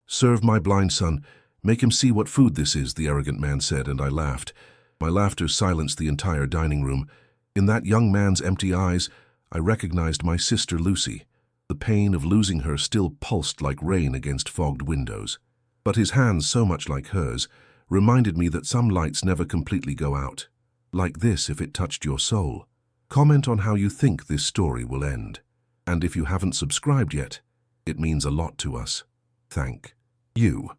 "Serve my blind son. Make him see what food this is," the arrogant man said, and I laughed. My laughter silenced the entire dining room. In that young man's empty eyes, I recognized my sister Lucy. The pain of losing her still pulsed like rain against fogged windows. But his hands, so much like hers, reminded me that some lights never completely go out. Like this if it touched your soul. Comment on how you think this story will end. And if you haven't subscribed yet, it means a lot to us. Thank you.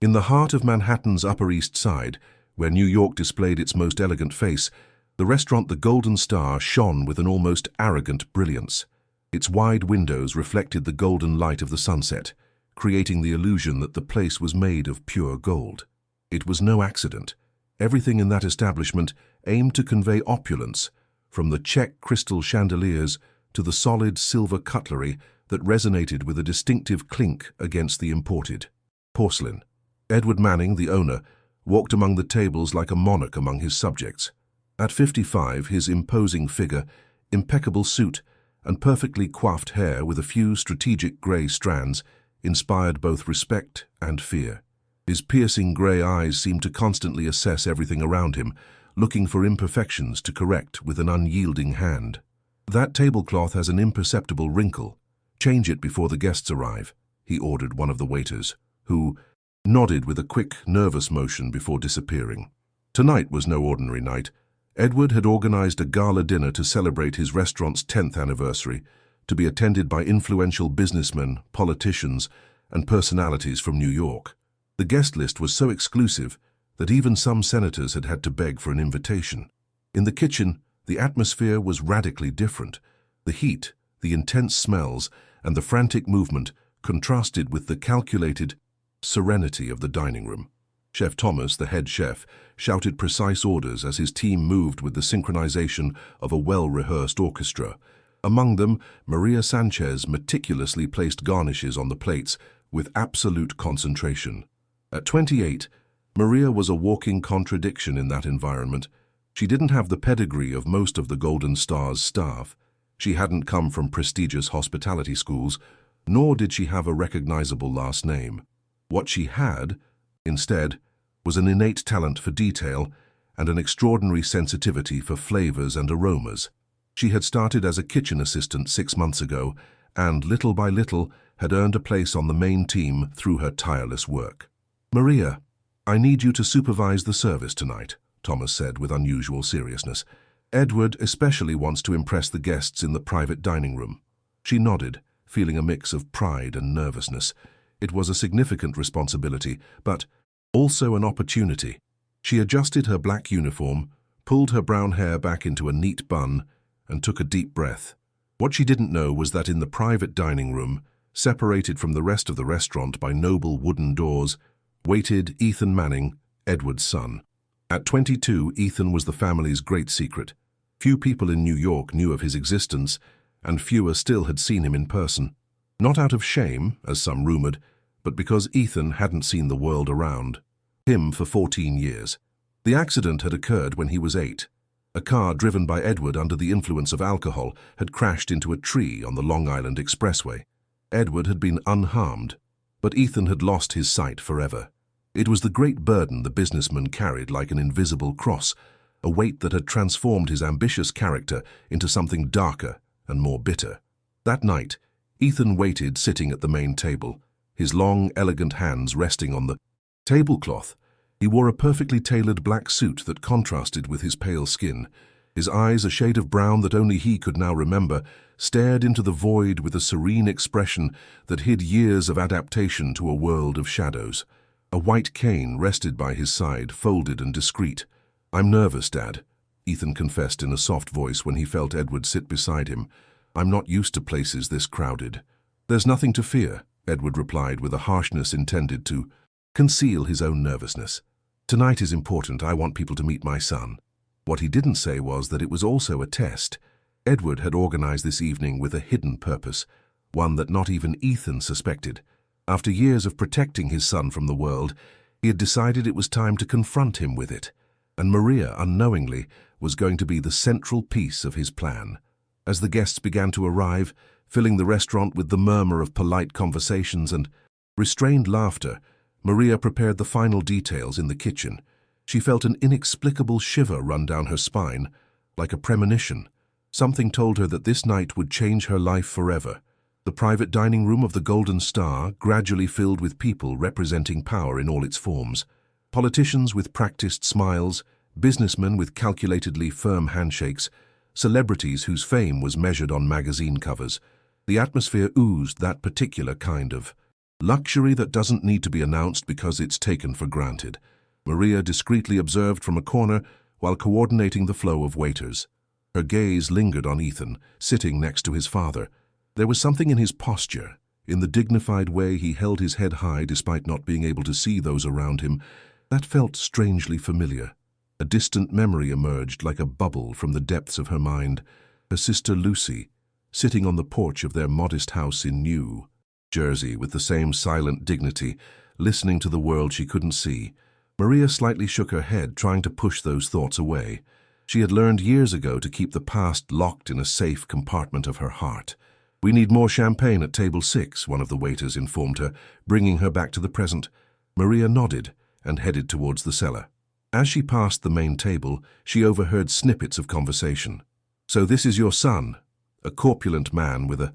In the heart of Manhattan's Upper East Side, where New York displayed its most elegant face, the restaurant The Golden Star shone with an almost arrogant brilliance. Its wide windows reflected the golden light of the sunset, creating the illusion that the place was made of pure gold. It was no accident. Everything in that establishment aimed to convey opulence, from the check crystal chandeliers to the solid silver cutlery that resonated with a distinctive clink against the imported porcelain. Edward Manning, the owner, walked among the tables like a monarch among his subjects. At 55, his imposing figure, impeccable suit, and perfectly coiffed hair with a few strategic grey strands inspired both respect and fear. His piercing grey eyes seemed to constantly assess everything around him, looking for imperfections to correct with an unyielding hand. "That tablecloth has an imperceptible wrinkle. Change it before the guests arrive," he ordered one of the waiters, who nodded with a quick, nervous motion before disappearing. Tonight was no ordinary night. Edward had organized a gala dinner to celebrate his restaurant's 10th anniversary, to be attended by influential businessmen, politicians, and personalities from New York. The guest list was so exclusive that even some senators had had to beg for an invitation. In the kitchen, the atmosphere was radically different. The heat, the intense smells, and the frantic movement contrasted with the calculated serenity of the dining room. Chef Thomas, the head chef, shouted precise orders as his team moved with the synchronization of a well-rehearsed orchestra. Among them, Maria Sanchez meticulously placed garnishes on the plates with absolute concentration. At 28, Maria was a walking contradiction in that environment. She didn't have the pedigree of most of the Golden Star's staff. She hadn't come from prestigious hospitality schools, nor did she have a recognizable last name. What she had, instead, was an innate talent for detail and an extraordinary sensitivity for flavors and aromas. She had started as a kitchen assistant 6 months ago and, little by little, had earned a place on the main team through her tireless work. "Maria, I need you to supervise the service tonight," Thomas said with unusual seriousness. "Edward especially wants to impress the guests in the private dining room." She nodded, feeling a mix of pride and nervousness. It was a significant responsibility, but also an opportunity. She adjusted her black uniform, pulled her brown hair back into a neat bun, and took a deep breath. What she didn't know was that in the private dining room, separated from the rest of the restaurant by noble wooden doors, waited Ethan Manning, Edward's son. At 22, Ethan was the family's great secret. Few people in New York knew of his existence, and fewer still had seen him in person. Not out of shame, as some rumored, but because Ethan hadn't seen the world around him for 14 years. The accident had occurred when he was 8. A car driven by Edward under the influence of alcohol had crashed into a tree on the Long Island Expressway. Edward had been unharmed, but Ethan had lost his sight forever. It was the great burden the businessman carried like an invisible cross, a weight that had transformed his ambitious character into something darker and more bitter. That night, Ethan waited sitting at the main table, his long, elegant hands resting on the tablecloth. He wore a perfectly tailored black suit that contrasted with his pale skin. His eyes, a shade of brown that only he could now remember, stared into the void with a serene expression that hid years of adaptation to a world of shadows. A white cane rested by his side, folded and discreet. "I'm nervous, Dad," Ethan confessed in a soft voice when he felt Edward sit beside him. "I'm not used to places this crowded." "There's nothing to fear," Edward replied with a harshness intended to conceal his own nervousness. "Tonight is important. I want people to meet my son." What he didn't say was that it was also a test. Edward had organized this evening with a hidden purpose, one that not even Ethan suspected. After years of protecting his son from the world, he had decided it was time to confront him with it, and Maria, unknowingly, was going to be the central piece of his plan. As the guests began to arrive, filling the restaurant with the murmur of polite conversations and Restrained laughter, Maria prepared the final details in the kitchen. She felt an inexplicable shiver run down her spine, like a premonition. Something told her that this night would change her life forever. The private dining room of the Golden Star gradually filled with people representing power in all its forms. Politicians with practiced smiles, businessmen with calculatedly firm handshakes, celebrities whose fame was measured on magazine covers. The atmosphere oozed that particular kind of luxury that doesn't need to be announced because it's taken for granted. Maria discreetly observed from a corner while coordinating the flow of waiters. Her gaze lingered on Ethan, sitting next to his father. There was something in his posture, in the dignified way he held his head high despite not being able to see those around him, that felt strangely familiar. A distant memory emerged like a bubble from the depths of her mind. Her sister Lucy, sitting on the porch of their modest house in New Jersey with the same silent dignity, listening to the world she couldn't see. Maria slightly shook her head, trying to push those thoughts away. She had learned years ago to keep the past locked in a safe compartment of her heart. "We need more champagne at table 6, one of the waiters informed her, bringing her back to the present. Maria nodded and headed towards the cellar. As she passed the main table, she overheard snippets of conversation. "So this is your son?" A corpulent man with a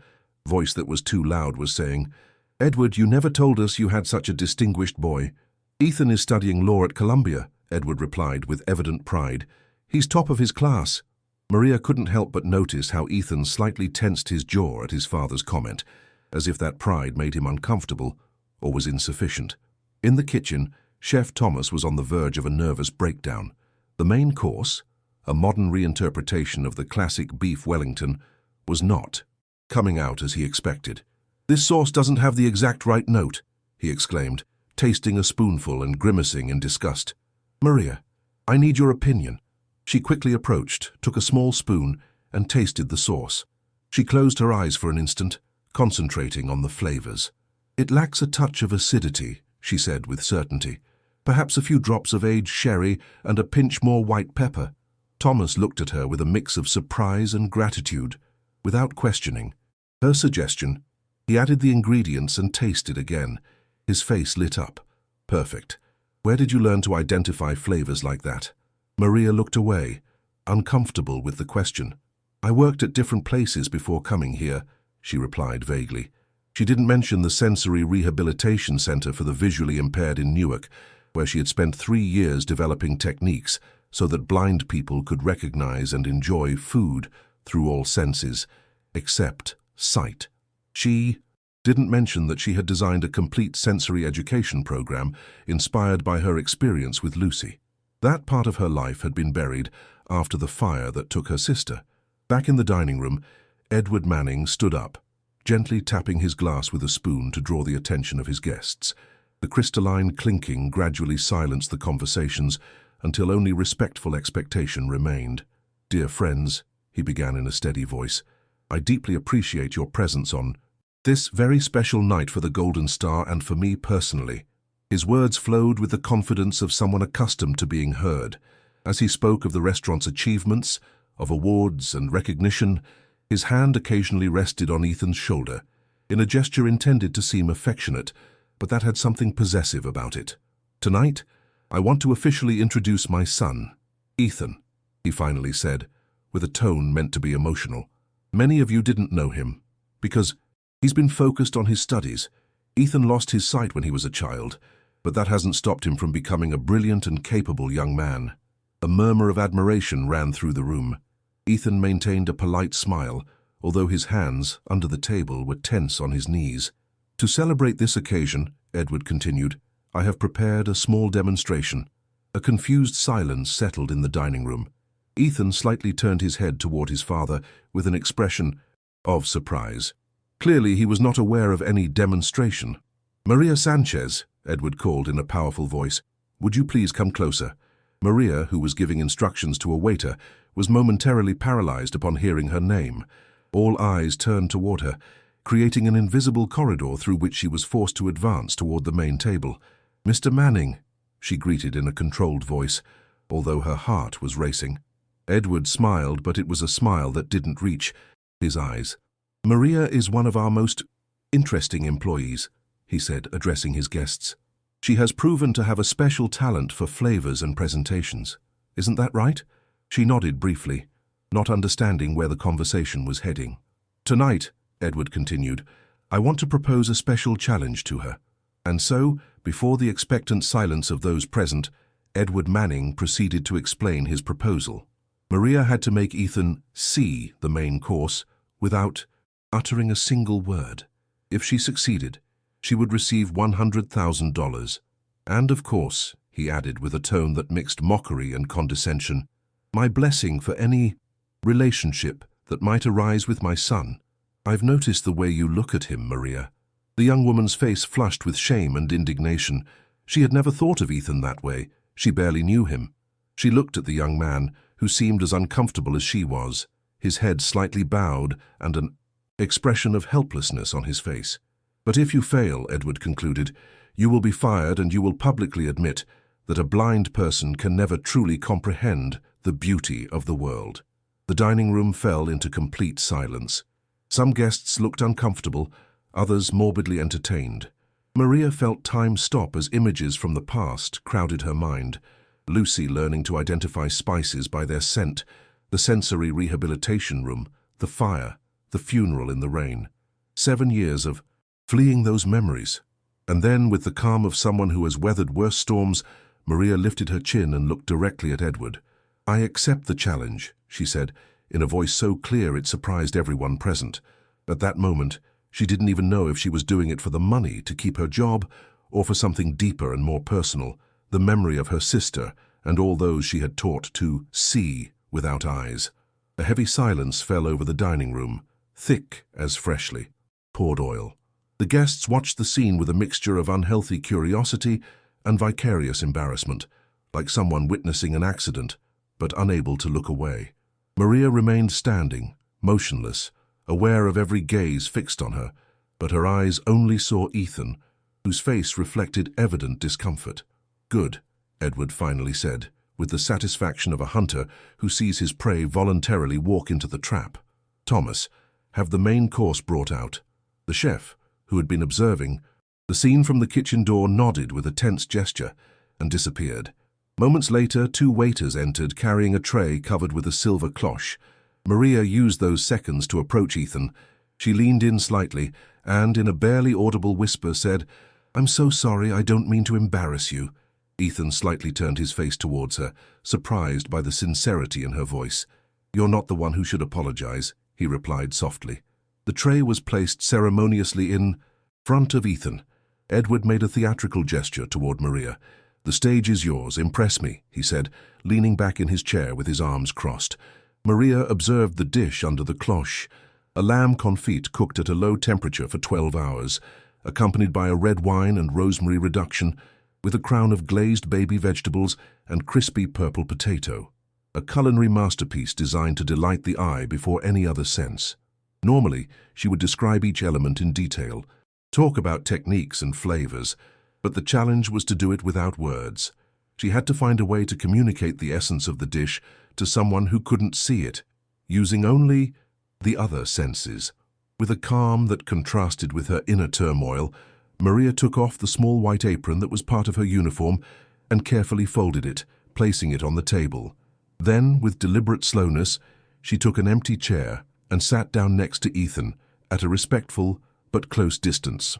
voice that was too loud was saying. "Edward, you never told us you had such a distinguished boy." "Ethan is studying law at Columbia," Edward replied with evident pride. "He's top of his class." Maria couldn't help but notice how Ethan slightly tensed his jaw at his father's comment, as if that pride made him uncomfortable or was insufficient. In the kitchen, Chef Thomas was on the verge of a nervous breakdown. The main course, a modern reinterpretation of the classic beef Wellington, was not coming out as he expected. "This sauce doesn't have the exact right note," he exclaimed, tasting a spoonful and grimacing in disgust. "Maria, I need your opinion." She quickly approached, took a small spoon, and tasted the sauce. She closed her eyes for an instant, concentrating on the flavors. "It lacks a touch of acidity," she said with certainty. "Perhaps a few drops of aged sherry and a pinch more white pepper." Thomas looked at her with a mix of surprise and gratitude. Without questioning her suggestion, he added the ingredients and tasted again. His face lit up. "Perfect. Where did you learn to identify flavors like that?" Maria looked away, uncomfortable with the question. "I worked at different places before coming here," she replied vaguely. She didn't mention the Sensory Rehabilitation Center for the Visually Impaired in Newark, where she had spent 3 years developing techniques so that blind people could recognize and enjoy food through all senses, except sight. She didn't mention that she had designed a complete sensory education program inspired by her experience with Lucy. That part of her life had been buried after the fire that took her sister. Back in the dining room, Edward Manning stood up, gently tapping his glass with a spoon to draw the attention of his guests. The crystalline clinking gradually silenced the conversations until only respectful expectation remained. "Dear friends," he began in a steady voice, "I deeply appreciate your presence on this very special night for the Golden Star and for me personally." His words flowed with the confidence of someone accustomed to being heard. As he spoke of the restaurant's achievements, of awards and recognition, his hand occasionally rested on Ethan's shoulder, in a gesture intended to seem affectionate, but that had something possessive about it. "Tonight, I want to officially introduce my son, Ethan," he finally said, with a tone meant to be emotional. "Many of you didn't know him, because he's been focused on his studies. Ethan lost his sight when he was a child, but that hasn't stopped him from becoming a brilliant and capable young man." A murmur of admiration ran through the room. Ethan maintained a polite smile, although his hands, under the table, were tense on his knees. "To celebrate this occasion," Edward continued, "I have prepared a small demonstration." A confused silence settled in the dining room. Ethan slightly turned his head toward his father with an expression of surprise. Clearly, he was not aware of any demonstration. "Maria Sanchez," Edward called in a powerful voice, "would you please come closer?" Maria, who was giving instructions to a waiter, was momentarily paralyzed upon hearing her name. All eyes turned toward her, creating an invisible corridor through which she was forced to advance toward the main table. "Mr. Manning," she greeted in a controlled voice, although her heart was racing. Edward smiled, but it was a smile that didn't reach his eyes. "Maria is one of our most interesting employees," he said, addressing his guests. "She has proven to have a special talent for flavors and presentations. Isn't that right?" She nodded briefly, not understanding where the conversation was heading. "Tonight," Edward continued, "I want to propose a special challenge to her." And so, before the expectant silence of those present, Edward Manning proceeded to explain his proposal. Maria had to make Ethan see the main course without uttering a single word. If she succeeded, she would receive $100,000. "And of course," he added with a tone that mixed mockery and condescension, "my blessing for any relationship that might arise with my son." "I've noticed the way you look at him, Maria." The young woman's face flushed with shame and indignation. She had never thought of Ethan that way. She barely knew him. She looked at the young man, who seemed as uncomfortable as she was, his head slightly bowed and an expression of helplessness on his face. "But if you fail," Edward concluded, "you will be fired and you will publicly admit that a blind person can never truly comprehend the beauty of the world." The dining room fell into complete silence. Some guests looked uncomfortable, others morbidly entertained. Maria felt time stop as images from the past crowded her mind. Lucy learning to identify spices by their scent, the sensory rehabilitation room, the fire, the funeral in the rain. 7 years of fleeing those memories. And then, with the calm of someone who has weathered worse storms, Maria lifted her chin and looked directly at Edward. "I accept the challenge," she said, in a voice so clear it surprised everyone present. At that moment, she didn't even know if she was doing it for the money to keep her job or for something deeper and more personal, the memory of her sister and all those she had taught to see without eyes. A heavy silence fell over the dining room, thick as freshly poured oil. The guests watched the scene with a mixture of unhealthy curiosity and vicarious embarrassment, like someone witnessing an accident, but unable to look away. Maria remained standing, motionless, aware of every gaze fixed on her, but her eyes only saw Ethan, whose face reflected evident discomfort. "Good," Edward finally said, with the satisfaction of a hunter who sees his prey voluntarily walk into the trap. "Thomas, have the main course brought out." The chef, who had been observing the scene from the kitchen door, nodded with a tense gesture and disappeared. Moments later, 2 waiters entered carrying a tray covered with a silver cloche. Maria used those seconds to approach Ethan. She leaned in slightly and, in a barely audible whisper, said, "I'm so sorry, I don't mean to embarrass you." Ethan slightly turned his face towards her, surprised by the sincerity in her voice. "You're not the one who should apologize," he replied softly. The tray was placed ceremoniously in front of Ethan. Edward made a theatrical gesture toward Maria. "The stage is yours, impress me," he said, leaning back in his chair with his arms crossed. Maria observed the dish under the cloche, a lamb confit cooked at a low temperature for 12 hours, accompanied by a red wine and rosemary reduction, with a crown of glazed baby vegetables and crispy purple potato. A culinary masterpiece designed to delight the eye before any other sense. Normally, she would describe each element in detail, talk about techniques and flavors, but the challenge was to do it without words. She had to find a way to communicate the essence of the dish to someone who couldn't see it, using only the other senses. With a calm that contrasted with her inner turmoil, Maria took off the small white apron that was part of her uniform and carefully folded it, placing it on the table. Then, with deliberate slowness, she took an empty chair and sat down next to Ethan, at a respectful but close distance.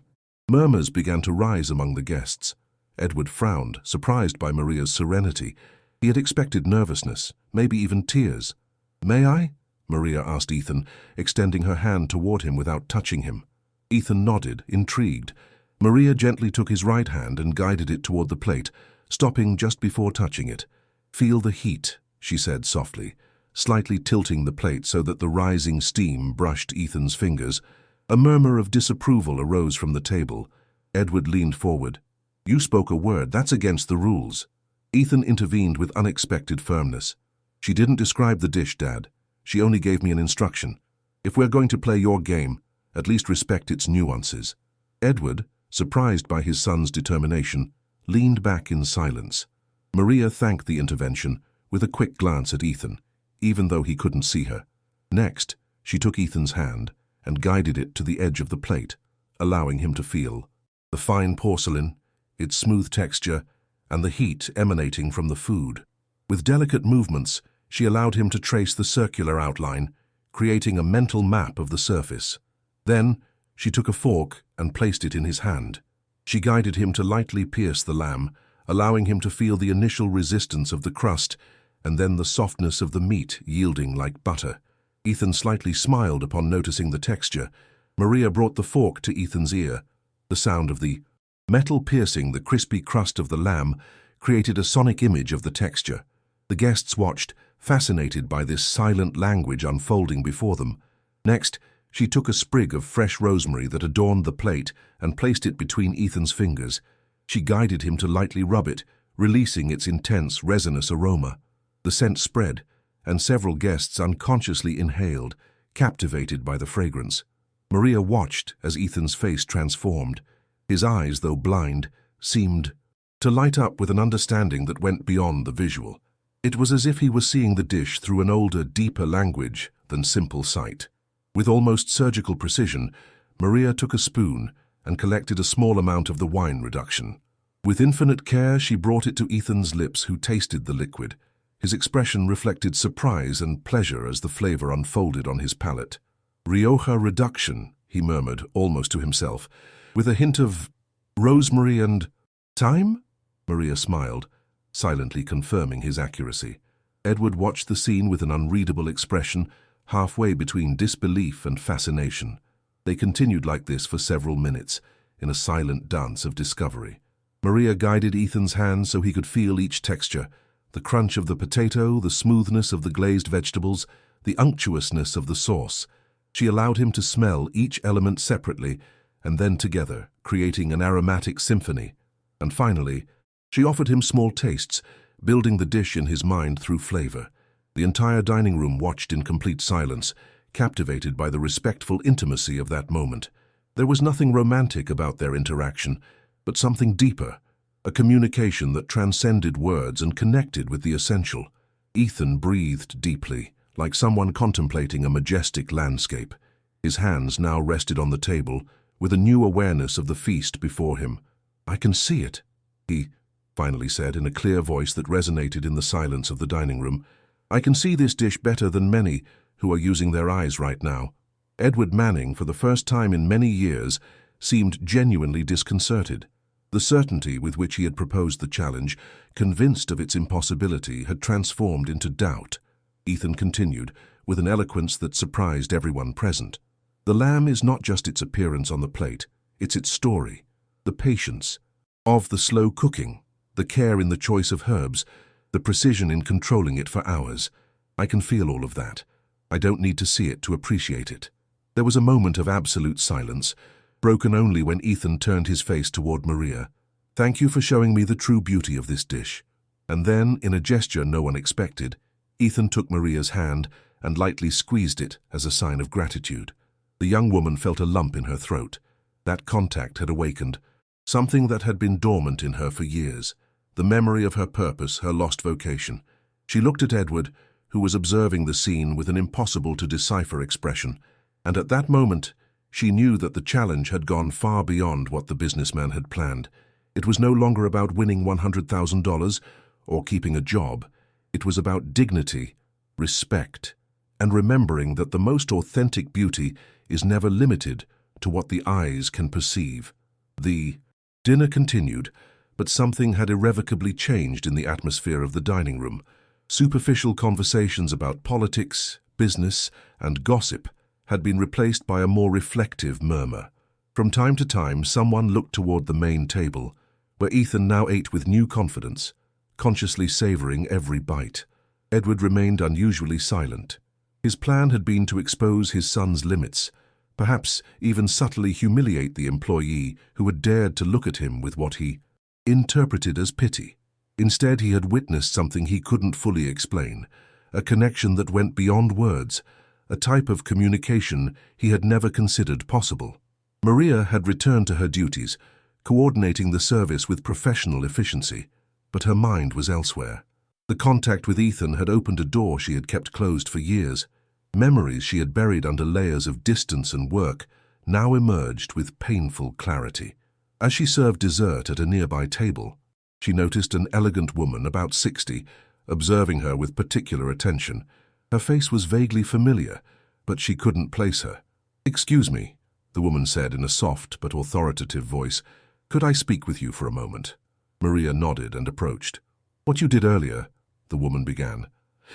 Murmurs began to rise among the guests. Edward frowned, surprised by Maria's serenity. He had expected nervousness, maybe even tears. "May I?" Maria asked Ethan, extending her hand toward him without touching him. Ethan nodded, intrigued. Maria gently took his right hand and guided it toward the plate, stopping just before touching it. "Feel the heat," she said softly, slightly tilting the plate so that the rising steam brushed Ethan's fingers. A murmur of disapproval arose from the table. Edward leaned forward. "You spoke a word. That's against the rules." Ethan intervened with unexpected firmness. "She didn't describe the dish, Dad. She only gave me an instruction. If we're going to play your game, at least respect its nuances." Edward, surprised by his son's determination, leaned back in silence. Maria thanked the intervention with a quick glance at Ethan, even though he couldn't see her. Next, she took Ethan's hand and guided it to the edge of the plate, allowing him to feel The fine porcelain, its smooth texture, and the heat emanating from the food. With delicate movements, she allowed him to trace the circular outline, creating a mental map of the surface. Then, she took a fork and placed it in his hand. She guided him to lightly pierce the lamb, allowing him to feel the initial resistance of the crust and then the softness of the meat yielding like butter. Ethan slightly smiled upon noticing the texture. Maria brought the fork to Ethan's ear. The sound of the metal piercing the crispy crust of the lamb created a sonic image of the texture. The guests watched, fascinated by this silent language unfolding before them. Next, she took a sprig of fresh rosemary that adorned the plate and placed it between Ethan's fingers. She guided him to lightly rub it, releasing its intense, resinous aroma. The scent spread, and several guests unconsciously inhaled, captivated by the fragrance. Maria watched as Ethan's face transformed. His eyes, though blind, seemed to light up with an understanding that went beyond the visual. It was as if he was seeing the dish through an older, deeper language than simple sight. With almost surgical precision, Maria took a spoon and collected a small amount of the wine reduction. With infinite care, she brought it to Ethan's lips, who tasted the liquid. His expression reflected surprise and pleasure as the flavor unfolded on his palate. Rioja reduction, he murmured, almost to himself, with a hint of rosemary and thyme? Maria smiled, silently confirming his accuracy. Edward watched the scene with an unreadable expression, halfway between disbelief and fascination. They continued like this for several minutes, in a silent dance of discovery. Maria guided Ethan's hand so he could feel each texture, the crunch of the potato, the smoothness of the glazed vegetables, the unctuousness of the sauce. She allowed him to smell each element separately and then together, creating an aromatic symphony. And finally, she offered him small tastes, building the dish in his mind through flavor. The entire dining room watched in complete silence, captivated by the respectful intimacy of that moment. There was nothing romantic about their interaction, but something deeper, a communication that transcended words and connected with the essential. Ethan breathed deeply, like someone contemplating a majestic landscape. His hands now rested on the table, with a new awareness of the feast before him. "I can see it," he finally said in a clear voice that resonated in the silence of the dining room. "I can see this dish better than many who are using their eyes right now." Edward Manning, for the first time in many years, seemed genuinely disconcerted. The certainty with which he had proposed the challenge, convinced of its impossibility, had transformed into doubt. Ethan continued, with an eloquence that surprised everyone present. "The lamb is not just its appearance on the plate, it's its story. The patience of the slow cooking, the care in the choice of herbs, the precision in controlling it for hours. I can feel all of that. I don't need to see it to appreciate it." There was a moment of absolute silence, broken only when Ethan turned his face toward Maria. "Thank you for showing me the true beauty of this dish." And then, in a gesture no one expected, Ethan took Maria's hand and lightly squeezed it as a sign of gratitude. The young woman felt a lump in her throat. That contact had awakened something that had been dormant in her for years, the memory of her purpose, her lost vocation. She looked at Edward, who was observing the scene with an impossible-to-decipher expression, and at that moment, she knew that the challenge had gone far beyond what the businessman had planned. It was no longer about winning $100,000 or keeping a job. It was about dignity, respect, and remembering that the most authentic beauty is never limited to what the eyes can perceive. The dinner continued, but something had irrevocably changed in the atmosphere of the dining room. Superficial conversations about politics, business, and gossip had been replaced by a more reflective murmur. From time to time, someone looked toward the main table, where Ethan now ate with new confidence, consciously savoring every bite. Edward remained unusually silent. His plan had been to expose his son's limits, perhaps even subtly humiliate the employee who had dared to look at him with what he interpreted as pity. Instead, he had witnessed something he couldn't fully explain, a connection that went beyond words, a type of communication he had never considered possible. Maria had returned to her duties, coordinating the service with professional efficiency, but her mind was elsewhere. The contact with Ethan had opened a door she had kept closed for years. Memories she had buried under layers of distance and work now emerged with painful clarity. As she served dessert at a nearby table, she noticed an elegant woman about 60, observing her with particular attention. Her face was vaguely familiar, but she couldn't place her. "Excuse me," the woman said in a soft but authoritative voice. "Could I speak with you for a moment?" Maria nodded and approached. "What you did earlier," the woman began.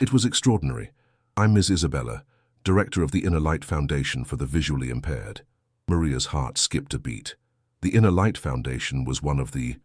"It was extraordinary. I'm Ms. Isabella, director of the Inner Light Foundation for the Visually Impaired." Maria's heart skipped a beat. The Inner Light Foundation was one of the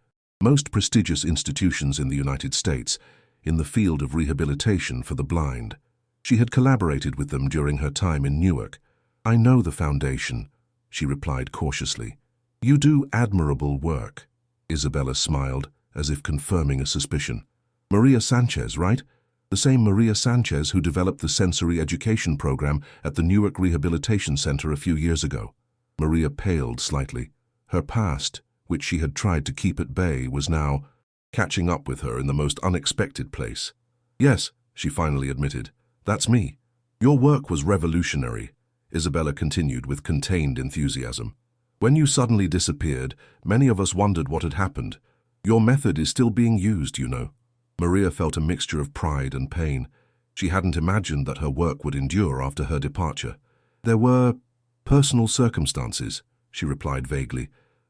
most prestigious institutions in the United States in the field of rehabilitation for the blind. She had collaborated with them during her time in Newark. "I know the foundation," she replied cautiously. "You do admirable work." Isabella smiled, as if confirming a suspicion. "Maria Sanchez, right? The same Maria Sanchez who developed the sensory education program at the Newark Rehabilitation Center a few years ago." Maria paled slightly. Her past, which she had tried to keep at bay, was now catching up with her in the most unexpected place. "Yes," she finally admitted, "that's me." "Your work was revolutionary," Isabella continued with contained enthusiasm. "When you suddenly disappeared, many of us wondered what had happened. Your method is still being used, you know." Maria felt a mixture of pride and pain. She hadn't imagined that her work would endure after her departure. "There were personal circumstances," she replied vaguely.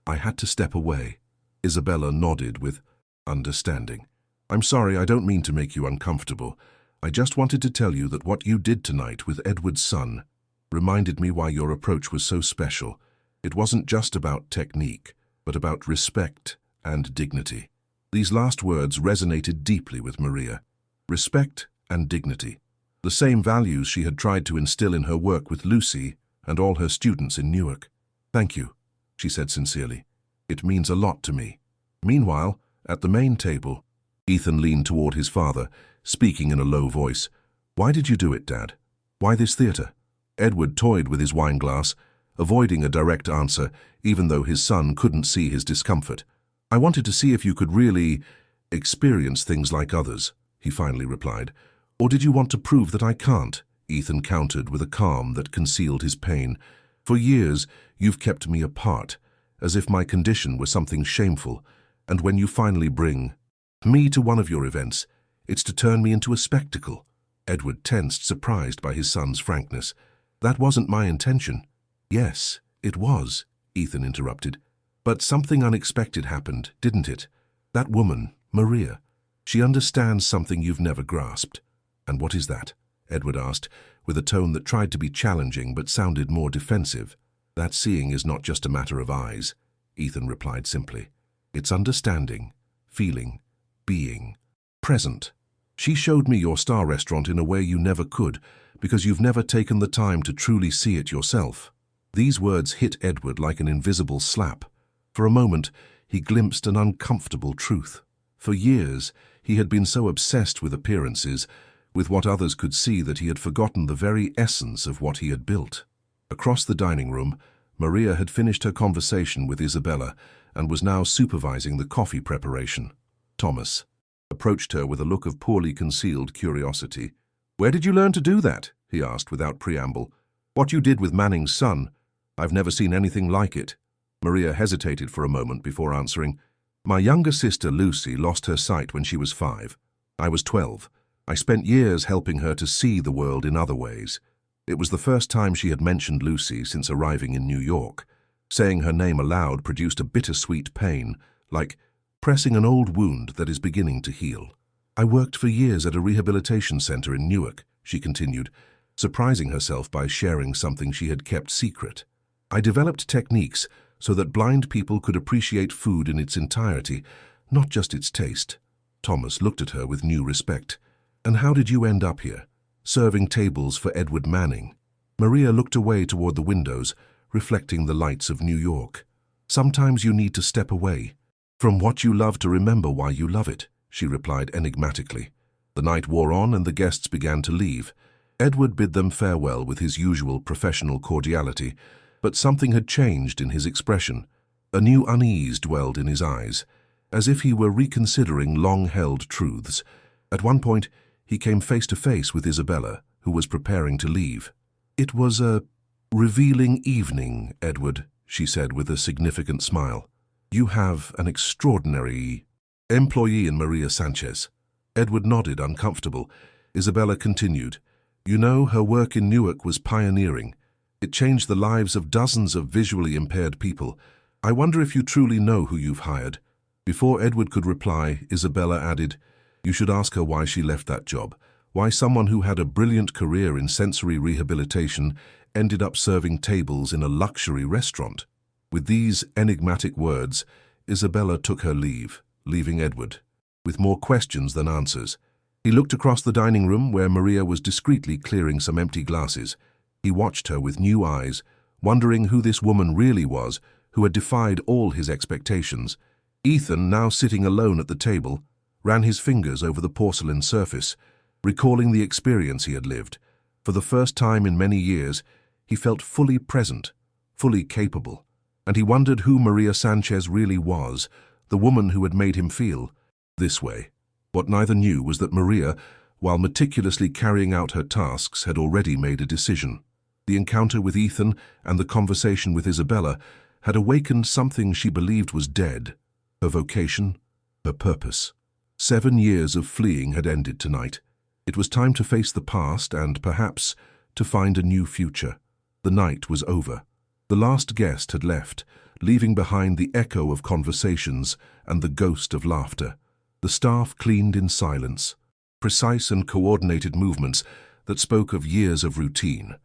"I had to step away." Isabella nodded with understanding. "I'm sorry, I don't mean to make you uncomfortable. I just wanted to tell you that what you did tonight with Edward's son reminded me why your approach was so special. It wasn't just about technique, but about respect and dignity." These last words resonated deeply with Maria. Respect and dignity. The same values she had tried to instill in her work with Lucy and all her students in Newark. "Thank you," she said sincerely. "It means a lot to me." Meanwhile, at the main table, Ethan leaned toward his father, speaking in a low voice. "Why did you do it, Dad? Why this theater?" Edward toyed with his wineglass, avoiding a direct answer, even though his son couldn't see his discomfort. "I wanted to see if you could really experience things like others," he finally replied. "Or did you want to prove that I can't?" Ethan countered with a calm that concealed his pain. "For years, you've kept me apart, as if my condition were something shameful, and when you finally bring me to one of your events, it's to turn me into a spectacle." Edward tensed, surprised by his son's frankness. "That wasn't my intention." "Yes, it was," Ethan interrupted. "But something unexpected happened, didn't it? That woman, Maria, she understands something you've never grasped." "And what is that?" Edward asked, with a tone that tried to be challenging but sounded more defensive. "That seeing is not just a matter of eyes," Ethan replied simply. "It's understanding, feeling, being present. She showed me your star restaurant in a way you never could, because you've never taken the time to truly see it yourself." These words hit Edward like an invisible slap. For a moment, he glimpsed an uncomfortable truth. For years, he had been so obsessed with appearances, with what others could see, that he had forgotten the very essence of what he had built. Across the dining room, Maria had finished her conversation with Isabella and was now supervising the coffee preparation. Thomas approached her with a look of poorly concealed curiosity. "Where did you learn to do that?" he asked without preamble. "What you did with Manning's son, I've never seen anything like it." Maria hesitated for a moment before answering. "My younger sister Lucy lost her sight when she was 5. I was 12. I spent years helping her to see the world in other ways. It was the first time she had mentioned Lucy since arriving in New York. Saying her name aloud produced a bittersweet pain, like pressing an old wound that is beginning to heal. I worked for years at a rehabilitation center in Newark," she continued, surprising herself by sharing something she had kept secret. "I developed techniques so that blind people could appreciate food in its entirety, not just its taste." Thomas looked at her with new respect. "And how did you end up here, serving tables for Edward Manning?" Maria looked away toward the windows, reflecting the lights of New York. "Sometimes you need to step away from what you love to remember why you love it," she replied enigmatically. The night wore on and the guests began to leave. Edward bid them farewell with his usual professional cordiality, but something had changed in his expression. A new unease dwelled in his eyes, as if he were reconsidering long-held truths. At one point, he came face to face with Isabella, who was preparing to leave. "It was a revealing evening, Edward," she said with a significant smile. You have an extraordinary employee in Maria Sanchez. Edward nodded, uncomfortable. Isabella continued. You know, her work in Newark was pioneering. It changed the lives of dozens of visually impaired people. I wonder if you truly know who you've hired. Before Edward could reply, Isabella added, You should ask her why she left that job. Why someone who had a brilliant career in sensory rehabilitation ended up serving tables in a luxury restaurant. With these enigmatic words, Isabella took her leave, leaving Edward with more questions than answers. He looked across the dining room where Maria was discreetly clearing some empty glasses. He watched her with new eyes, wondering who this woman really was, who had defied all his expectations. Ethan, now sitting alone at the table, ran his fingers over the porcelain surface, recalling the experience he had lived. For the first time in many years, he felt fully present, fully capable, and he wondered who Maria Sanchez really was, the woman who had made him feel this way. What neither knew was that Maria, while meticulously carrying out her tasks, had already made a decision. The encounter with Ethan and the conversation with Isabella had awakened something she believed was dead. Her vocation, her purpose. 7 years of fleeing had ended tonight. It was time to face the past and, perhaps, to find a new future. The night was over. The last guest had left, leaving behind the echo of conversations and the ghost of laughter. The staff cleaned in silence, precise and coordinated movements that spoke of years of routine.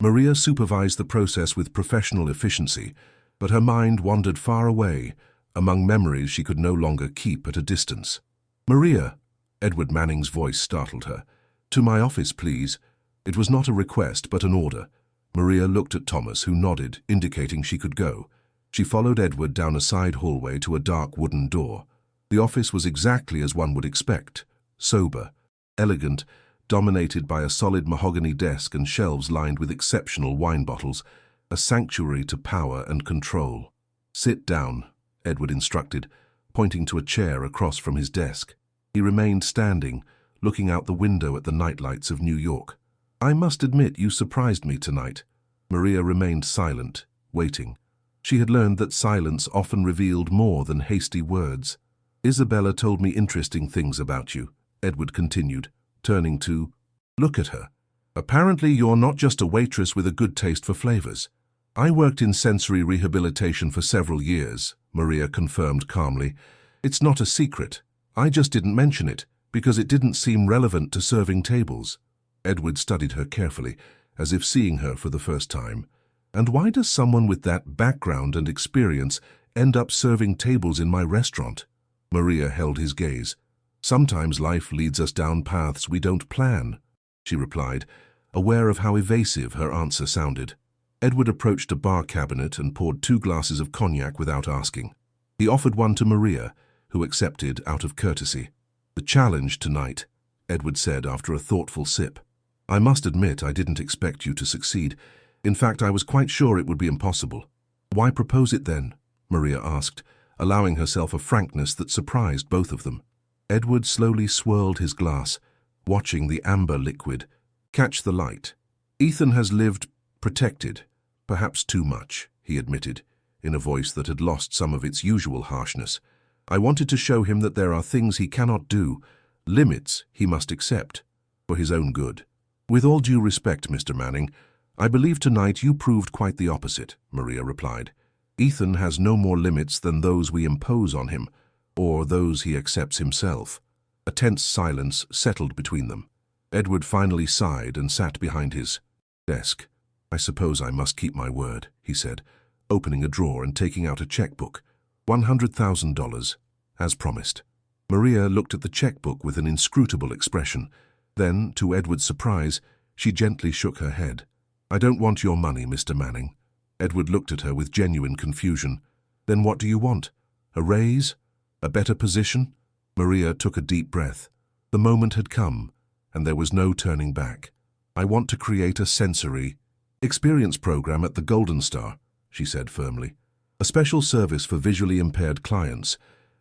Maria supervised the process with professional efficiency, but her mind wandered far away, among memories she could no longer keep at a distance. Maria, Edward Manning's voice startled her. To my office, please. It was not a request, but an order. Maria looked at Thomas, who nodded, indicating she could go. She followed Edward down a side hallway to a dark wooden door. The office was exactly as one would expect, sober, elegant, dominated by a solid mahogany desk and shelves lined with exceptional wine bottles, a sanctuary to power and control. Sit down, Edward instructed, pointing to a chair across from his desk. He remained standing, looking out the window at the nightlights of New York. I must admit you surprised me tonight. Maria remained silent, waiting. She had learned that silence often revealed more than hasty words. Isabella told me interesting things about you, Edward continued, turning to, Look at her. Apparently you're not just a waitress with a good taste for flavors. I worked in sensory rehabilitation for several years, Maria confirmed calmly. It's not a secret. I just didn't mention it, because it didn't seem relevant to serving tables. Edward studied her carefully, as if seeing her for the first time. And why does someone with that background and experience end up serving tables in my restaurant? Maria held his gaze. Sometimes life leads us down paths we don't plan, she replied, aware of how evasive her answer sounded. Edward approached a bar cabinet and poured 2 glasses of cognac without asking. He offered one to Maria, who accepted out of courtesy. The challenge tonight, Edward said after a thoughtful sip. I must admit I didn't expect you to succeed. In fact, I was quite sure it would be impossible. Why propose it then? Maria asked, allowing herself a frankness that surprised both of them. Edward slowly swirled his glass, watching the amber liquid catch the light. Ethan has lived protected, perhaps too much, he admitted, in a voice that had lost some of its usual harshness. I wanted to show him that there are things he cannot do, limits he must accept, for his own good. With all due respect, Mr. Manning, I believe tonight you proved quite the opposite, Maria replied. Ethan has no more limits than those we impose on him, or those he accepts himself. A tense silence settled between them. Edward finally sighed and sat behind his desk. I suppose I must keep my word, he said, opening a drawer and taking out a checkbook. $100,000, as promised. Maria looked at the checkbook with an inscrutable expression. Then, to Edward's surprise, she gently shook her head. I don't want your money, Mr. Manning. Edward looked at her with genuine confusion. Then what do you want? A raise? A better position? Maria took a deep breath. The moment had come, and there was no turning back. I want to create a sensory experience program at the Golden Star, she said firmly. A special service for visually impaired clients.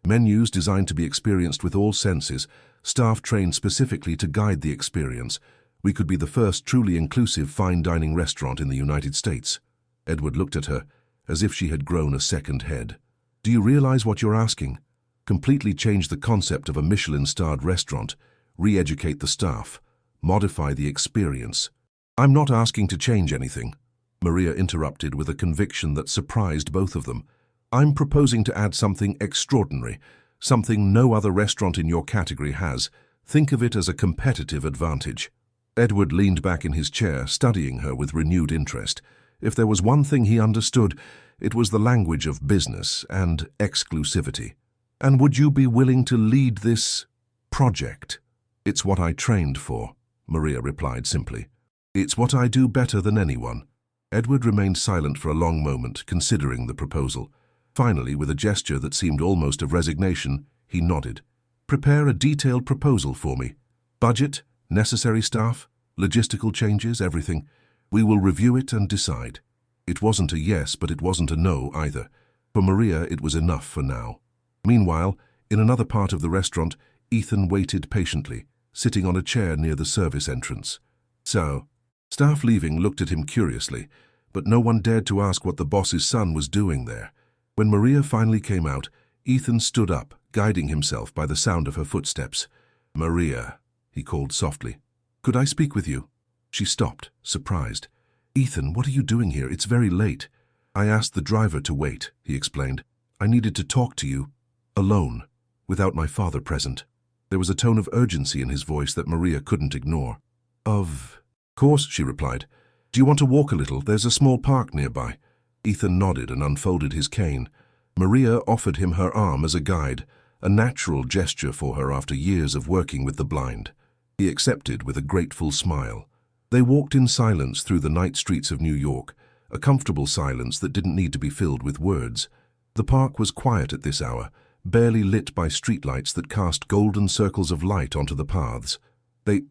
Menus designed to be experienced with all senses, staff trained specifically to guide the experience. We could be the first truly inclusive fine dining restaurant in the United States. Edward looked at her, as if she had grown a second head. Do you realize what you're asking? Completely change the concept of a Michelin-starred restaurant, re-educate the staff, modify the experience. I'm not asking to change anything, Maria interrupted with a conviction that surprised both of them. I'm proposing to add something extraordinary, something no other restaurant in your category has. Think of it as a competitive advantage. Edward leaned back in his chair, studying her with renewed interest. If there was one thing he understood, it was the language of business and exclusivity. And would you be willing to lead this project? It's what I trained for, Maria replied simply. It's what I do better than anyone. Edward remained silent for a long moment, considering the proposal. Finally, with a gesture that seemed almost of resignation, he nodded. Prepare a detailed proposal for me. Budget, necessary staff, logistical changes, everything. We will review it and decide. It wasn't a yes, but it wasn't a no either. For Maria, it was enough for now. Meanwhile, in another part of the restaurant, Ethan waited patiently, sitting on a chair near the service entrance. So, staff leaving looked at him curiously, but no one dared to ask what the boss's son was doing there. When Maria finally came out, Ethan stood up, guiding himself by the sound of her footsteps. "Maria," he called softly. "Could I speak with you?" She stopped, surprised. "Ethan, what are you doing here? It's very late." "I asked the driver to wait," he explained. "I needed to talk to you, alone, without my father present." There was a tone of urgency in his voice that Maria couldn't ignore. "Of course," she replied. "Do you want to walk a little? There's a small park nearby." Ethan nodded and unfolded his cane. Maria offered him her arm as a guide, a natural gesture for her after years of working with the blind. He accepted with a grateful smile. They walked in silence through the night streets of New York, a comfortable silence that didn't need to be filled with words. The park was quiet at this hour, barely lit by streetlights that cast golden circles of light onto the paths. They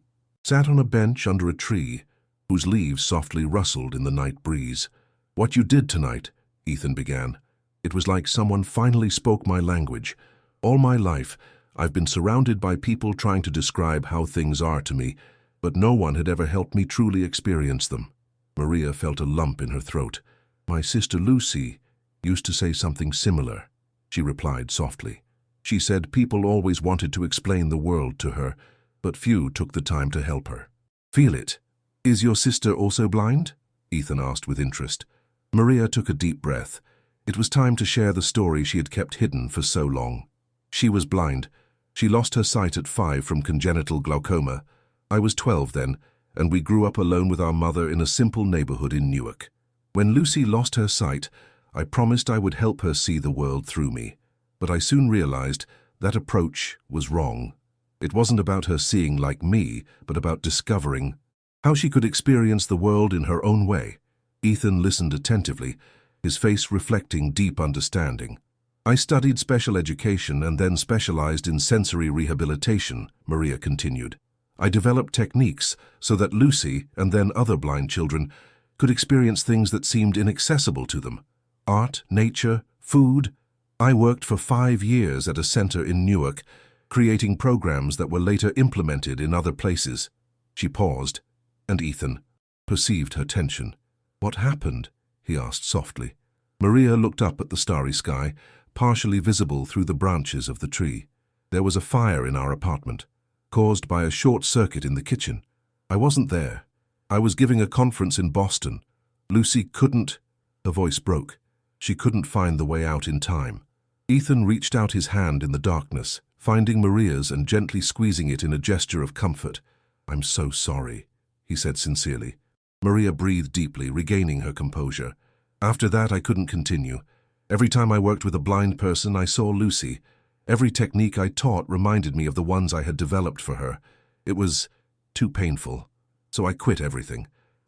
sat on a bench under a tree, whose leaves softly rustled in the night breeze. "What you did tonight," Ethan began. "It was like someone finally spoke my language. All my life, I've been surrounded by people trying to describe how things are to me, but no one had ever helped me truly experience them." Maria felt a lump in her throat. "My sister Lucy used to say something similar," she replied softly. "She said people always wanted to explain the world to her, but few took the time to help her." "Feel it. Is your sister also blind?" Ethan asked with interest. Maria took a deep breath. It was time to share the story she had kept hidden for so long. She was blind. She lost her sight at 5 from congenital glaucoma. I was 12 then, and we grew up alone with our mother in a simple neighborhood in Newark. When Lucy lost her sight, I promised I would help her see the world through me. But I soon realized that approach was wrong. It wasn't about her seeing like me, but about discovering how she could experience the world in her own way. Ethan listened attentively, his face reflecting deep understanding. "I studied special education and then specialized in sensory rehabilitation," Maria continued. "I developed techniques so that Lucy, and then other blind children, could experience things that seemed inaccessible to them. Art, nature, food. I worked for 5 years at a center in Newark, creating programs that were later implemented in other places." She paused, and Ethan perceived her tension. "What happened?" he asked softly. Maria looked up at the starry sky, partially visible through the branches of the tree. "There was a fire in our apartment, caused by a short circuit in the kitchen. I wasn't there. I was giving a conference in Boston. Lucy couldn't—" Her voice broke. She couldn't find the way out in time. Ethan reached out his hand in the darkness, finding Maria's and gently squeezing it in a gesture of comfort. "I'm so sorry," he said sincerely. Maria breathed deeply, regaining her composure. "After that, I couldn't continue. Every time I worked with a blind person, I saw Lucy. Every technique I taught reminded me of the ones I had developed for her. It was too painful, so I quit everything.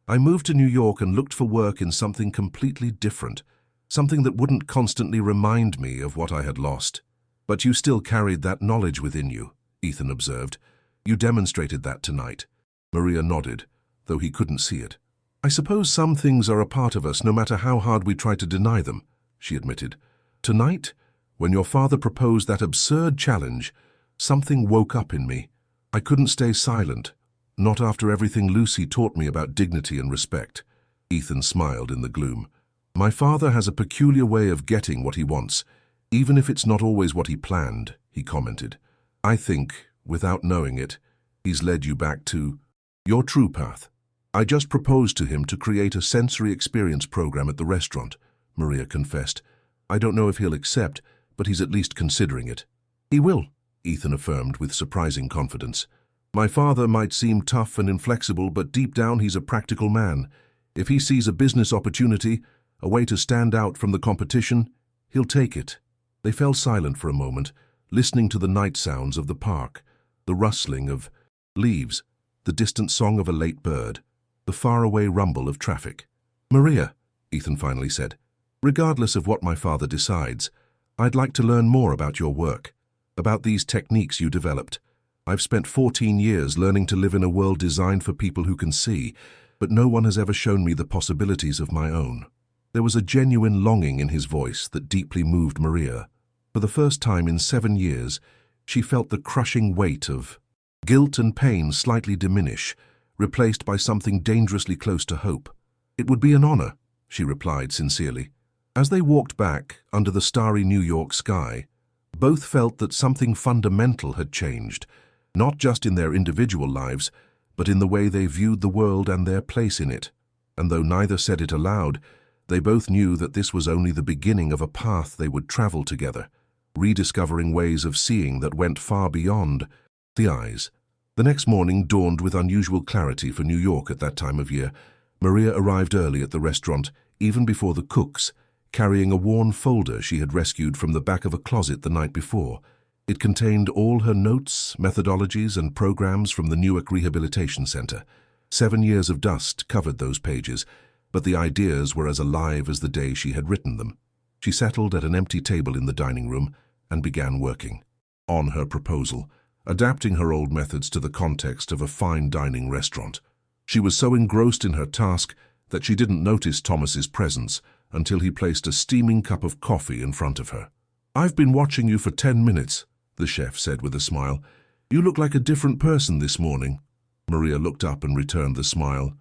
I moved to New York and looked for work in something completely different, something that wouldn't constantly remind me of what I had lost." "But you still carried that knowledge within you," Ethan observed. "You demonstrated that tonight." Maria nodded, though he couldn't see it. "I suppose some things are a part of us no matter how hard we try to deny them," she admitted. "Tonight, when your father proposed that absurd challenge, something woke up in me. I couldn't stay silent, not after everything Lucy taught me about dignity and respect." Ethan smiled in the gloom. "My father has a peculiar way of getting what he wants. Even if it's not always what he planned, he commented. I think, without knowing it, he's led you back to your true path. I just proposed to him to create a sensory experience program at the restaurant, Maria confessed. I don't know if he'll accept, but he's at least considering it. He will, Ethan affirmed with surprising confidence. My father might seem tough and inflexible, but deep down he's a practical man. If he sees a business opportunity, a way to stand out from the competition, he'll take it. They fell silent for a moment, listening to the night sounds of the park, the rustling of leaves, the distant song of a late bird, the faraway rumble of traffic. Maria, Ethan finally said, regardless of what my father decides, I'd like to learn more about your work, about these techniques you developed. I've spent 14 years learning to live in a world designed for people who can see, but no one has ever shown me the possibilities of my own. There was a genuine longing in his voice that deeply moved Maria. For the first time in 7 years, she felt the crushing weight of guilt and pain slightly diminish, replaced by something dangerously close to hope. It would be an honor, she replied sincerely. As they walked back under the starry New York sky, both felt that something fundamental had changed, not just in their individual lives, but in the way they viewed the world and their place in it. And though neither said it aloud, they both knew that this was only the beginning of a path they would travel together, rediscovering ways of seeing that went far beyond the eyes. The next morning dawned with unusual clarity for New York at that time of year. Maria arrived early at the restaurant, even before the cooks, carrying a worn folder she had rescued from the back of a closet the night before. It contained all her notes, methodologies, and programs from the Newark Rehabilitation Center. 7 years of dust covered those pages, but the ideas were as alive as the day she had written them. She settled at an empty table in the dining room and began working on her proposal, adapting her old methods to the context of a fine dining restaurant. She was so engrossed in her task that she didn't notice Thomas's presence until he placed a steaming cup of coffee in front of her. "I've been watching you for 10 minutes, the chef said with a smile. "You look like a different person this morning." Maria looked up and returned the smile.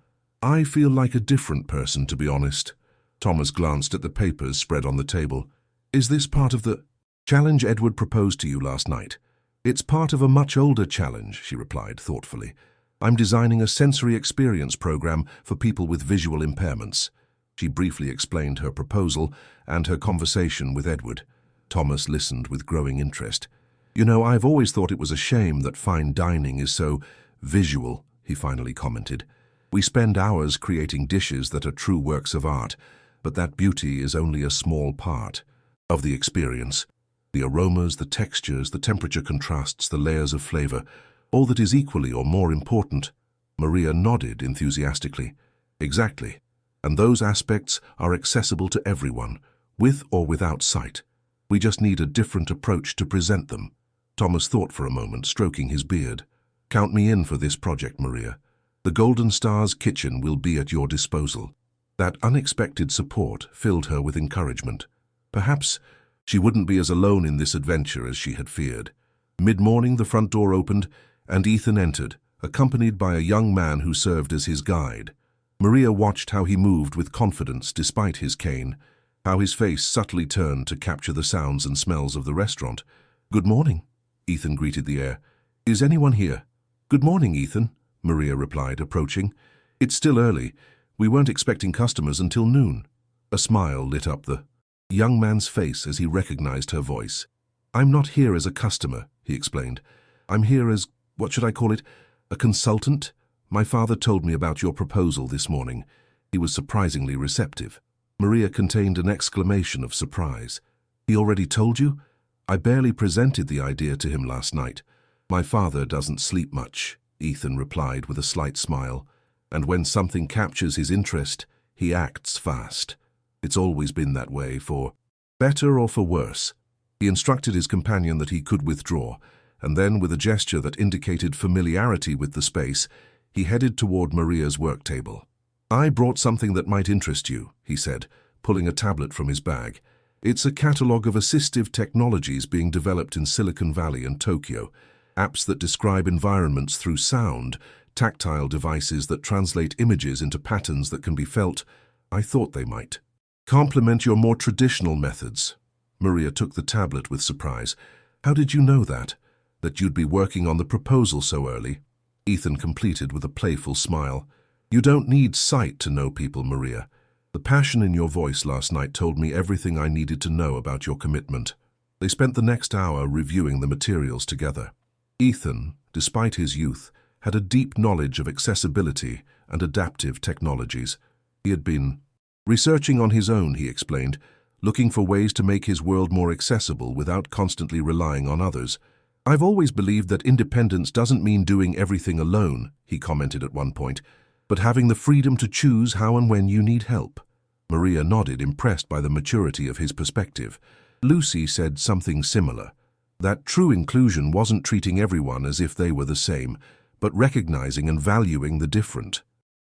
"I feel like a different person, to be honest." Thomas glanced at the papers spread on the table. "Is this part of the challenge Edward proposed to you last night?" "It's part of a much older challenge," she replied thoughtfully. "I'm designing a sensory experience program for people with visual impairments." She briefly explained her proposal and her conversation with Edward. Thomas listened with growing interest. "You know, I've always thought it was a shame that fine dining is so visual," he finally commented. "We spend hours creating dishes that are true works of art, but that beauty is only a small part of the experience. The aromas, the textures, the temperature contrasts, the layers of flavor, all that is equally or more important." Maria nodded enthusiastically. "Exactly. And those aspects are accessible to everyone, with or without sight. We just need a different approach to present them." Thomas thought for a moment, stroking his beard. "Count me in for this project, Maria. The Golden Stars kitchen will be at your disposal." That unexpected support filled her with encouragement. Perhaps she wouldn't be as alone in this adventure as she had feared. Mid-morning, the front door opened, and Ethan entered, accompanied by a young man who served as his guide. Maria watched how he moved with confidence despite his cane, how his face subtly turned to capture the sounds and smells of the restaurant. "Good morning," Ethan greeted the air. "Is anyone here?" "Good morning, Ethan," Maria replied, approaching. "It's still early. We weren't expecting customers until noon." A smile lit up the young man's face as he recognized her voice. "I'm not here as a customer," he explained. "I'm here as, what should I call it, a consultant? My father told me about your proposal this morning." He was surprisingly receptive. Maria contained an exclamation of surprise. "He already told you? I barely presented the idea to him last night." "My father doesn't sleep much," Ethan replied with a slight smile. "And when something captures his interest, he acts fast. It's always been that way, for better or for worse." He instructed his companion that he could withdraw, and then, with a gesture that indicated familiarity with the space, he headed toward Maria's work table. "I brought something that might interest you," he said, pulling a tablet from his bag. "It's a catalog of assistive technologies being developed in Silicon Valley and Tokyo, apps that describe environments through sound, tactile devices that translate images into patterns that can be felt. I thought they might complement your more traditional methods." Maria took the tablet with surprise. How did you know that? That you'd be working on the proposal so early? Ethan completed with a playful smile. You don't need sight to know people, Maria. The passion in your voice last night told me everything I needed to know about your commitment. They spent the next hour reviewing the materials together. Ethan, despite his youth, had a deep knowledge of accessibility and adaptive technologies. He had been researching on his own, he explained, looking for ways to make his world more accessible without constantly relying on others. I've always believed that independence doesn't mean doing everything alone, he commented at one point, but having the freedom to choose how and when you need help. Maria nodded, impressed by the maturity of his perspective. Lucy said something similar, that true inclusion wasn't treating everyone as if they were the same, but recognizing and valuing the different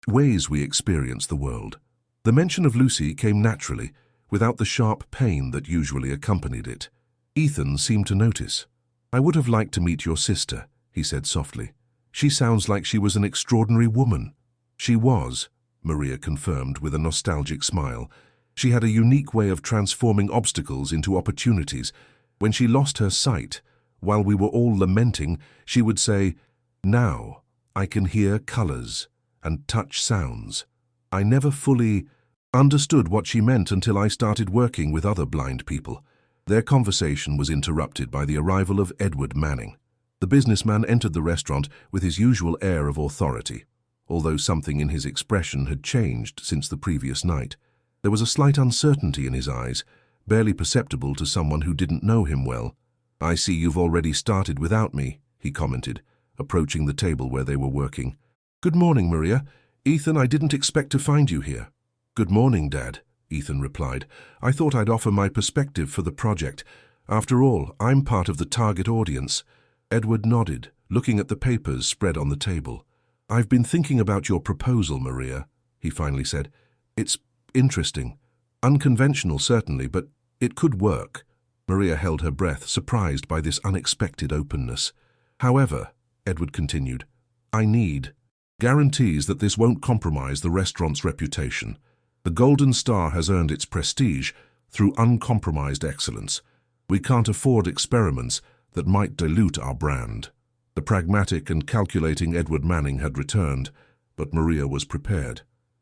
ways we experience the world. The mention of Lucy came naturally, without the sharp pain that usually accompanied it. Ethan seemed to notice. I would have liked to meet your sister, he said softly. She sounds like she was an extraordinary woman. She was, Maria confirmed with a nostalgic smile. She had a unique way of transforming obstacles into opportunities. When she lost her sight, while we were all lamenting, she would say, "Now I can hear colors and touch sounds." I never fully understood what she meant until I started working with other blind people. Their conversation was interrupted by the arrival of Edward Manning. The businessman entered the restaurant with his usual air of authority, although something in his expression had changed since the previous night. There was a slight uncertainty in his eyes, barely perceptible to someone who didn't know him well. I see you've already started without me, he commented, approaching the table where they were working. Good morning, Maria. Ethan, I didn't expect to find you here. Good morning, Dad, Ethan replied. I thought I'd offer my perspective for the project. After all, I'm part of the target audience. Edward nodded, looking at the papers spread on the table. I've been thinking about your proposal, Maria, he finally said. It's interesting. Unconventional, certainly, but it could work. Maria held her breath, surprised by this unexpected openness. However, Edward continued, I need guarantees that this won't compromise the restaurant's reputation. The Golden Star has earned its prestige through uncompromised excellence. We can't afford experiments that might dilute our brand. The pragmatic and calculating Edward Manning had returned, but Maria was prepared.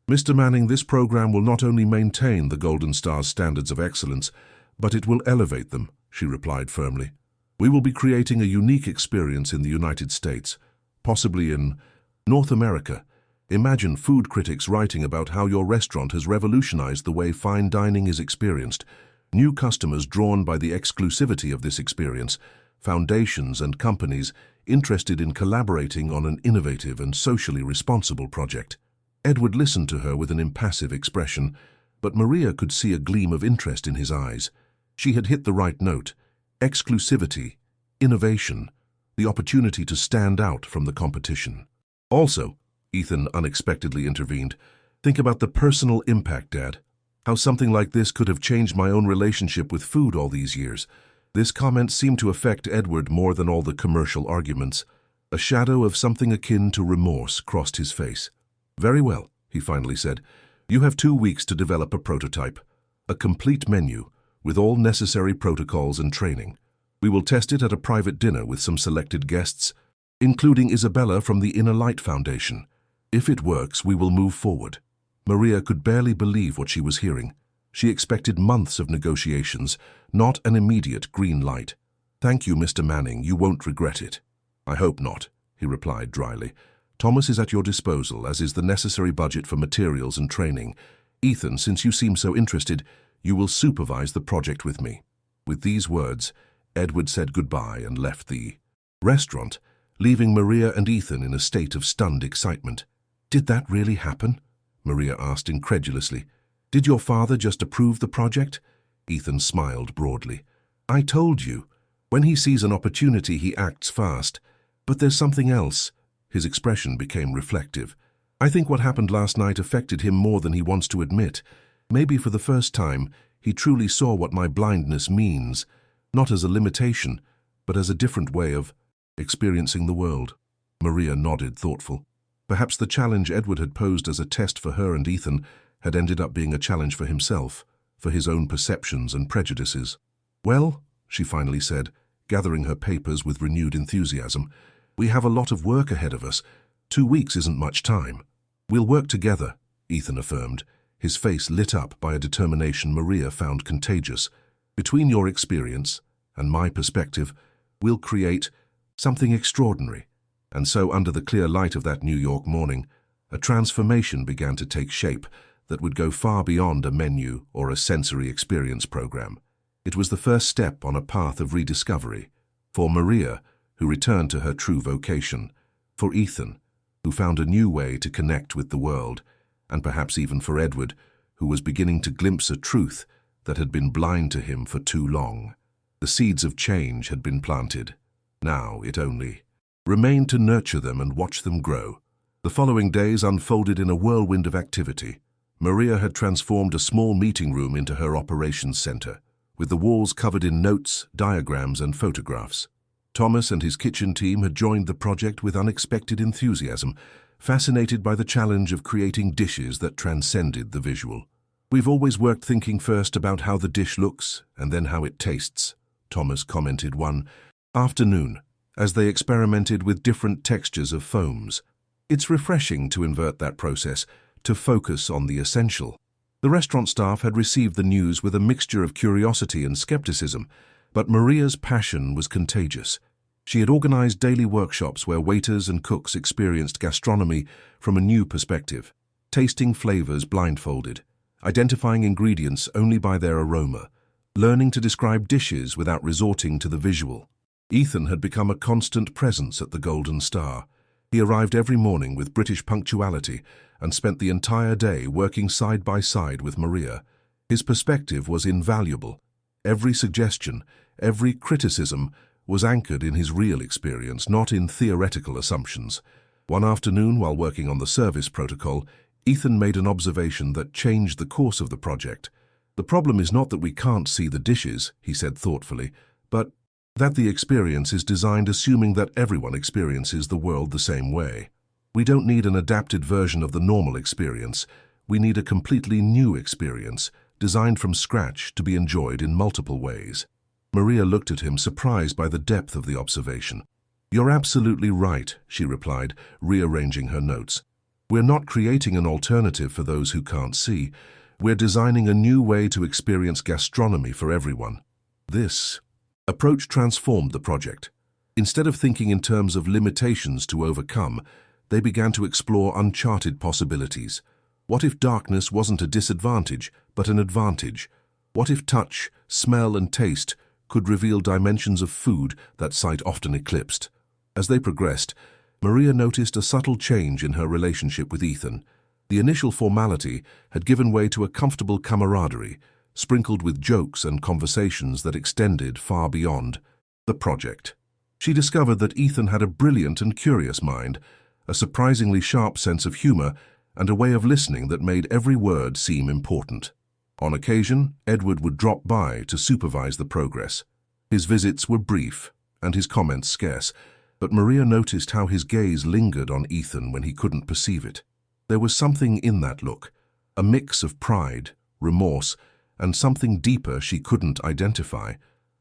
Mr. Manning, this program will not only maintain the Golden Star's standards of excellence, but it will elevate them, she replied firmly. We will be creating a unique experience in the United States, possibly in North America. Imagine food critics writing about how your restaurant has revolutionized the way fine dining is experienced, new customers drawn by the exclusivity of this experience, foundations and companies interested in collaborating on an innovative and socially responsible project. Edward listened to her with an impassive expression, but Maria could see a gleam of interest in his eyes. She had hit the right note. Exclusivity, innovation, the opportunity to stand out from the competition. Also, Ethan unexpectedly intervened, think about the personal impact, Dad. How something like this could have changed my own relationship with food all these years. This comment seemed to affect Edward more than all the commercial arguments. A shadow of something akin to remorse crossed his face. Very well, he finally said. You have 2 weeks to develop a prototype, a complete menu, with all necessary protocols and training. We will test it at a private dinner with some selected guests, including Isabella from the Inner Light Foundation. If it works, we will move forward. Maria could barely believe what she was hearing. She expected months of negotiations, not an immediate green light. Thank you, Mr. Manning. You won't regret it. I hope not, he replied dryly. Thomas is at your disposal, as is the necessary budget for materials and training. Ethan, since you seem so interested, you will supervise the project with me. With these words, Edward said goodbye and left the restaurant, leaving Maria and Ethan in a state of stunned excitement. Did that really happen? Maria asked incredulously. Did your father just approve the project? Ethan smiled broadly. I told you. When he sees an opportunity, he acts fast. But there's something else. His expression became reflective. I think what happened last night affected him more than he wants to admit. Maybe for the first time, he truly saw what my blindness means, not as a limitation, but as a different way of experiencing the world. Maria nodded, thoughtful. Perhaps the challenge Edward had posed as a test for her and Ethan had ended up being a challenge for himself, for his own perceptions and prejudices. Well, she finally said, gathering her papers with renewed enthusiasm, we have a lot of work ahead of us. 2 weeks isn't much time. We'll work together, Ethan affirmed, his face lit up by a determination Maria found contagious. Between your experience and my perspective, we'll create something extraordinary. And so, under the clear light of that New York morning, a transformation began to take shape that would go far beyond a menu or a sensory experience program. It was the first step on a path of rediscovery, for Maria, who returned to her true vocation, for Ethan, who found a new way to connect with the world, and perhaps even for Edward, who was beginning to glimpse a truth that had been blind to him for too long. The seeds of change had been planted. Now it only remained to nurture them and watch them grow. The following days unfolded in a whirlwind of activity. Maria had transformed a small meeting room into her operations center, with the walls covered in notes, diagrams, and photographs. Thomas and his kitchen team had joined the project with unexpected enthusiasm, fascinated by the challenge of creating dishes that transcended the visual. We've always worked thinking first about how the dish looks and then how it tastes, Thomas commented one afternoon, as they experimented with different textures of foams. It's refreshing to invert that process, to focus on the essential. The restaurant staff had received the news with a mixture of curiosity and skepticism, but Maria's passion was contagious. She had organized daily workshops where waiters and cooks experienced gastronomy from a new perspective, tasting flavors blindfolded, identifying ingredients only by their aroma, learning to describe dishes without resorting to the visual. Ethan had become a constant presence at the Golden Star. He arrived every morning with British punctuality and spent the entire day working side by side with Maria. His perspective was invaluable. Every suggestion, every criticism was anchored in his real experience, not in theoretical assumptions. One afternoon, while working on the service protocol, Ethan made an observation that changed the course of the project. The problem is not that we can't see the dishes, he said thoughtfully, but that the experience is designed assuming that everyone experiences the world the same way. We don't need an adapted version of the normal experience. We need a completely new experience, designed from scratch to be enjoyed in multiple ways. Maria looked at him, surprised by the depth of the observation. You're absolutely right, she replied, rearranging her notes. We're not creating an alternative for those who can't see. We're designing a new way to experience gastronomy for everyone. This approach transformed the project. Instead of thinking in terms of limitations to overcome, they began to explore uncharted possibilities. What if darkness wasn't a disadvantage, but an advantage? What if touch, smell, and taste could reveal dimensions of food that sight often eclipsed? As they progressed, Maria noticed a subtle change in her relationship with Ethan. The initial formality had given way to a comfortable camaraderie, sprinkled with jokes and conversations that extended far beyond the project. She discovered that Ethan had a brilliant and curious mind, a surprisingly sharp sense of humor, and a way of listening that made every word seem important. On occasion, Edward would drop by to supervise the progress. His visits were brief and his comments scarce, but Maria noticed how his gaze lingered on Ethan when he couldn't perceive it. There was something in that look, a mix of pride, remorse, and something deeper she couldn't identify,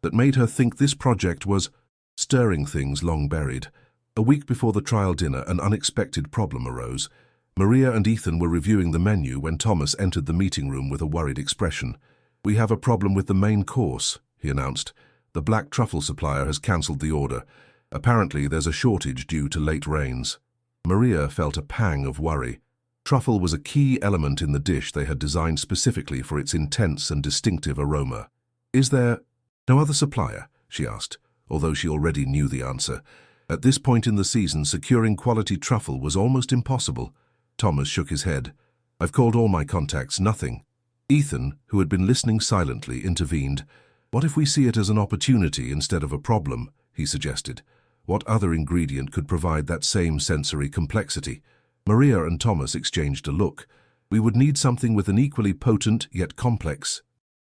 that made her think this project was stirring things long buried. A week before the trial dinner, an unexpected problem arose. Maria and Ethan were reviewing the menu when Thomas entered the meeting room with a worried expression. "We have a problem with the main course," he announced. "The black truffle supplier has cancelled the order. Apparently there's a shortage due to late rains." Maria felt a pang of worry. Truffle was a key element in the dish they had designed specifically for its intense and distinctive aroma. "Is there no other supplier?" she asked, although she already knew the answer. At this point in the season, securing quality truffle was almost impossible. Thomas shook his head. "I've called all my contacts, nothing." Ethan, who had been listening silently, intervened. "What if we see it as an opportunity instead of a problem?" he suggested. "What other ingredient could provide that same sensory complexity?" Maria and Thomas exchanged a look. "We would need something with an equally potent yet complex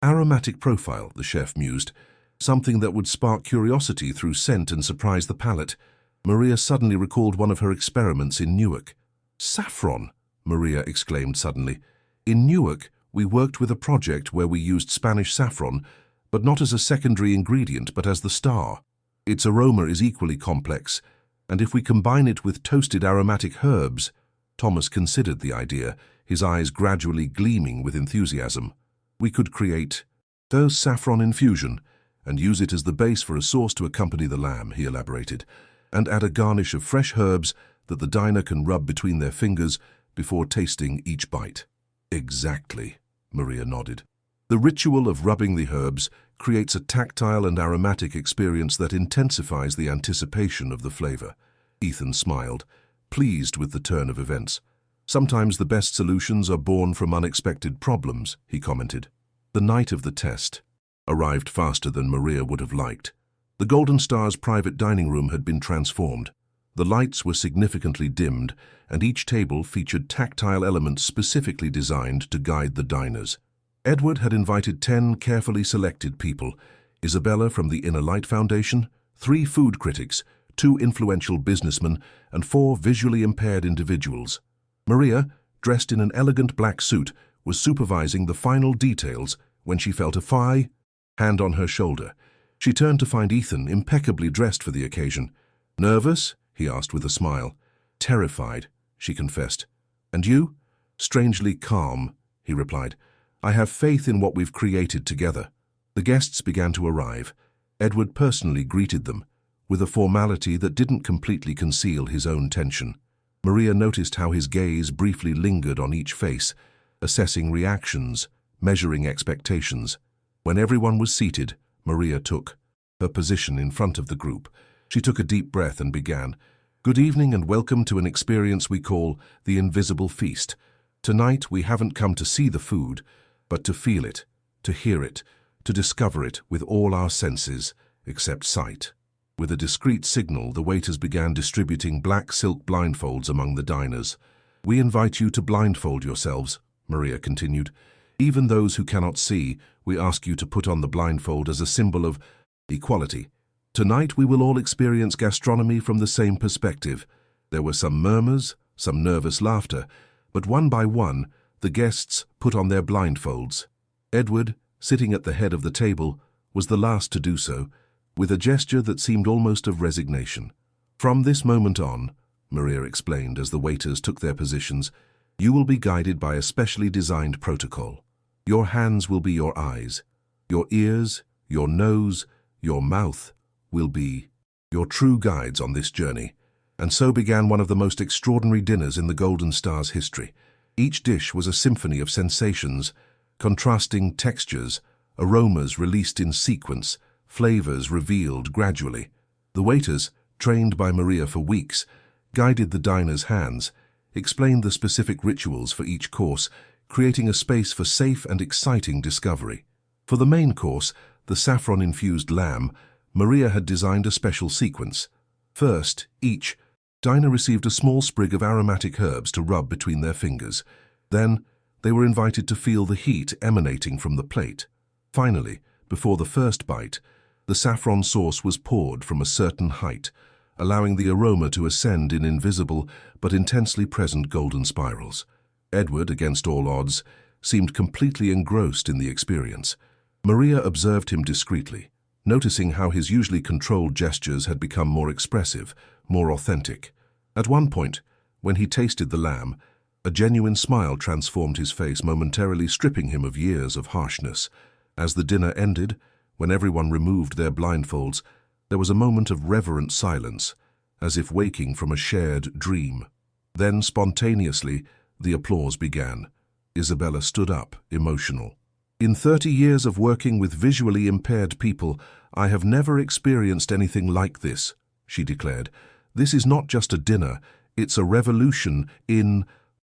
aromatic profile," the chef mused. "Something that would spark curiosity through scent and surprise the palate." Maria suddenly recalled one of her experiments in Newark. "Saffron!" Maria exclaimed suddenly. "In Newark, we worked with a project where we used Spanish saffron, but not as a secondary ingredient, but as the star. Its aroma is equally complex, and if we combine it with toasted aromatic herbs— Thomas considered the idea, his eyes gradually gleaming with enthusiasm. We could create those saffron infusion and use it as the base for a sauce to accompany the lamb, he elaborated, and add a garnish of fresh herbs that the diner can rub between their fingers before tasting each bite. Exactly, Maria nodded. The ritual of rubbing the herbs creates a tactile and aromatic experience that intensifies the anticipation of the flavor. Ethan smiled, pleased with the turn of events. Sometimes the best solutions are born from unexpected problems, he commented. The night of the test arrived faster than Maria would have liked. The Golden Star's private dining room had been transformed. The lights were significantly dimmed, and each table featured tactile elements specifically designed to guide the diners. Edward had invited 10 carefully selected people: Isabella from the Inner Light Foundation, 3 food critics, 2 influential businessmen, and 4 visually impaired individuals. Maria, dressed in an elegant black suit, was supervising the final details when she felt a hand on her shoulder. She turned to find Ethan impeccably dressed for the occasion. "Nervous?" he asked with a smile. "Terrified," she confessed. "And you?" "Strangely calm," he replied. "I have faith in what we've created together." The guests began to arrive. Edward personally greeted them, with a formality that didn't completely conceal his own tension. Maria noticed how his gaze briefly lingered on each face, assessing reactions, measuring expectations. When everyone was seated, Maria took her position in front of the group. She took a deep breath and began, "Good evening and welcome to an experience we call the Invisible Feast. Tonight we haven't come to see the food, but to feel it, to hear it, to discover it with all our senses, except sight." With a discreet signal, the waiters began distributing black silk blindfolds among the diners. "We invite you to blindfold yourselves," Maria continued. "Even those who cannot see, we ask you to put on the blindfold as a symbol of equality. Tonight we will all experience gastronomy from the same perspective." There were some murmurs, some nervous laughter, but one by one, the guests put on their blindfolds. Edward, sitting at the head of the table, was the last to do so, with a gesture that seemed almost of resignation. "From this moment on," Maria explained as the waiters took their positions, "you will be guided by a specially designed protocol. Your hands will be your eyes. Your ears, your nose, your mouth will be your true guides on this journey." And so began one of the most extraordinary dinners in the Golden Star's history. Each dish was a symphony of sensations, contrasting textures, aromas released in sequence, flavors revealed gradually. The waiters, trained by Maria for weeks, guided the diners' hands, explained the specific rituals for each course, creating a space for safe and exciting discovery. For the main course, the saffron-infused lamb, Maria had designed a special sequence. First, each diner received a small sprig of aromatic herbs to rub between their fingers. Then, they were invited to feel the heat emanating from the plate. Finally, before the first bite, the saffron sauce was poured from a certain height, allowing the aroma to ascend in invisible but intensely present golden spirals. Edward, against all odds, seemed completely engrossed in the experience. Maria observed him discreetly, noticing how his usually controlled gestures had become more expressive, more authentic. At one point, when he tasted the lamb, a genuine smile transformed his face, momentarily stripping him of years of harshness. As the dinner ended, when everyone removed their blindfolds, there was a moment of reverent silence, as if waking from a shared dream. Then, spontaneously, the applause began. Isabella stood up, emotional. "In 30 years of working with visually impaired people, I have never experienced anything like this," she declared. "This is not just a dinner, it's a revolution in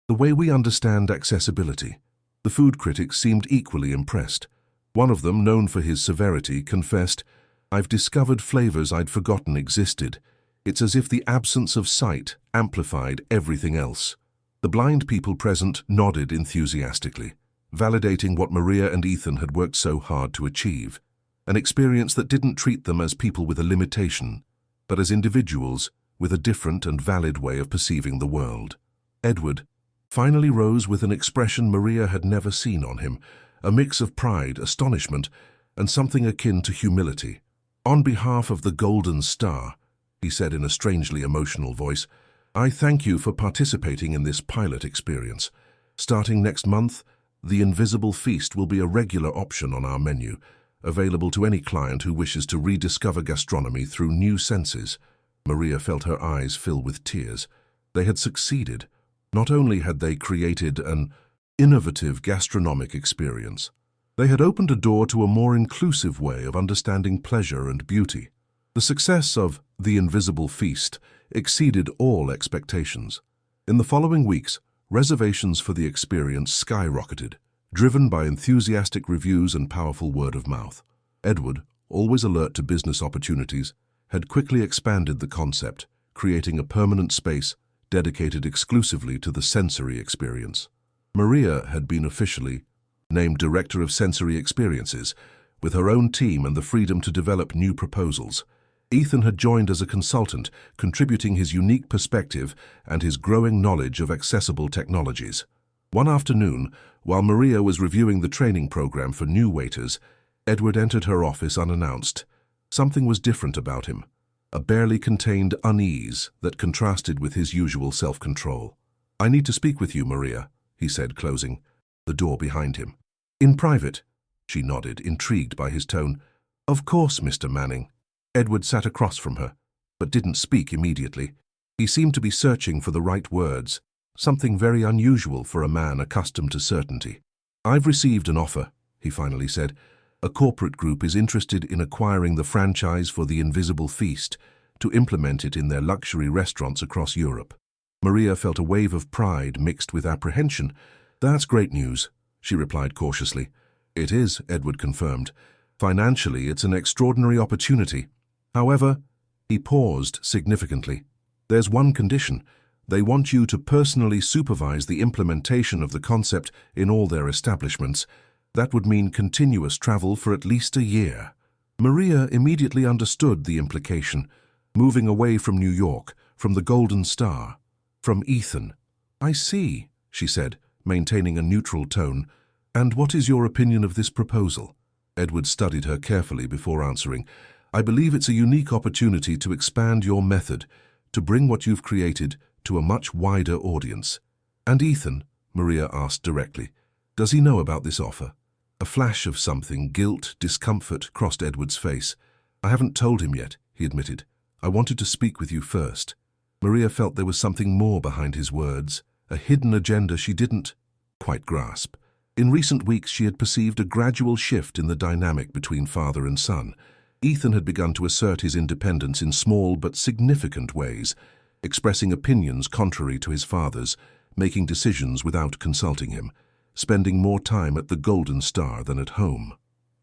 the way we understand accessibility." The food critics seemed equally impressed. One of them, known for his severity, confessed, "I've discovered flavors I'd forgotten existed. It's as if the absence of sight amplified everything else." The blind people present nodded enthusiastically, validating what Maria and Ethan had worked so hard to achieve. An experience that didn't treat them as people with a limitation, but as individuals with a different and valid way of perceiving the world. Edward finally rose with an expression Maria had never seen on him, a mix of pride, astonishment, and something akin to humility. "On behalf of the Golden Star," he said in a strangely emotional voice, "I thank you for participating in this pilot experience. Starting next month, the Invisible Feast will be a regular option on our menu, available to any client who wishes to rediscover gastronomy through new senses." Maria felt her eyes fill with tears. They had succeeded. Not only had they created an innovative gastronomic experience, they had opened a door to a more inclusive way of understanding pleasure and beauty. The success of The Invisible Feast exceeded all expectations. In the following weeks, reservations for the experience skyrocketed, driven by enthusiastic reviews and powerful word of mouth. Edward, always alert to business opportunities, had quickly expanded the concept, creating a permanent space dedicated exclusively to the sensory experience. Maria had been officially named Director of Sensory Experiences, with her own team and the freedom to develop new proposals. Ethan had joined as a consultant, contributing his unique perspective and his growing knowledge of accessible technologies. One afternoon, while Maria was reviewing the training program for new waiters, Edward entered her office unannounced. Something was different about him, a barely contained unease that contrasted with his usual self-control. "I need to speak with you, Maria," he said, closing the door behind him. "In private?" She nodded, intrigued by his tone. "Of course, Mr. Manning." Edward sat across from her, but didn't speak immediately. He seemed to be searching for the right words, something very unusual for a man accustomed to certainty. "I've received an offer," he finally said. "A corporate group is interested in acquiring the franchise for the Invisible Feast to implement it in their luxury restaurants across Europe." Maria felt a wave of pride mixed with apprehension. "That's great news," she replied cautiously. "It is," Edward confirmed. "Financially, it's an extraordinary opportunity. However," he paused significantly, "there's one condition. They want you to personally supervise the implementation of the concept in all their establishments. That would mean continuous travel for at least a year." Maria immediately understood the implication, moving away from New York, from the Golden Star, from Ethan. "I see," she said, maintaining a neutral tone. "And what is your opinion of this proposal?" Edward studied her carefully before answering. "I believe it's a unique opportunity to expand your method, to bring what you've created to a much wider audience." "And Ethan?" Maria asked directly. "Does he know about this offer?" A flash of something, guilt, discomfort, crossed Edward's face. "I haven't told him yet," he admitted. "I wanted to speak with you first." Maria felt there was something more behind his words, a hidden agenda she didn't quite grasp. In recent weeks, she had perceived a gradual shift in the dynamic between father and son. Ethan had begun to assert his independence in small but significant ways, expressing opinions contrary to his father's, making decisions without consulting him, spending more time at the Golden Star than at home.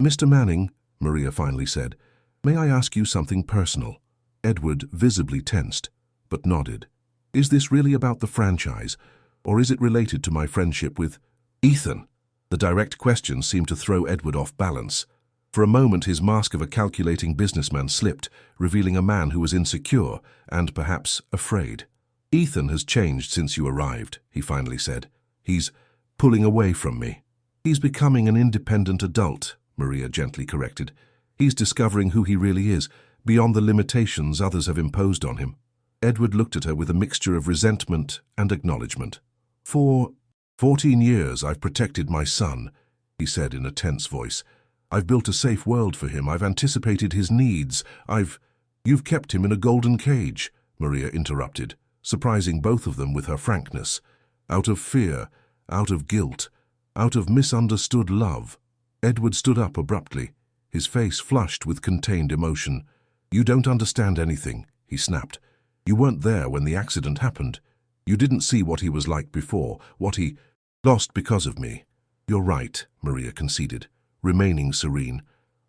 "Mr. Manning," Maria finally said, "may I ask you something personal?" Edward visibly tensed, but nodded. "Is this really about the franchise, or is it related to my friendship with Ethan?" The direct question seemed to throw Edward off balance. For a moment, his mask of a calculating businessman slipped, revealing a man who was insecure and perhaps afraid. "Ethan has changed since you arrived," he finally said. "He's pulling away from me." "He's becoming an independent adult," Maria gently corrected. "He's discovering who he really is, beyond the limitations others have imposed on him." Edward looked at her with a mixture of resentment and acknowledgement. "For 14 years I've protected my son," he said in a tense voice. "I've built a safe world for him. I've anticipated his needs. You've kept him in a golden cage," Maria interrupted, surprising both of them with her frankness. "Out of fear, out of guilt, out of misunderstood love." Edward stood up abruptly, his face flushed with contained emotion. "You don't understand anything," he snapped. "You weren't there when the accident happened. You didn't see what he was like before, what he lost because of me." "You're right," Maria conceded, remaining serene.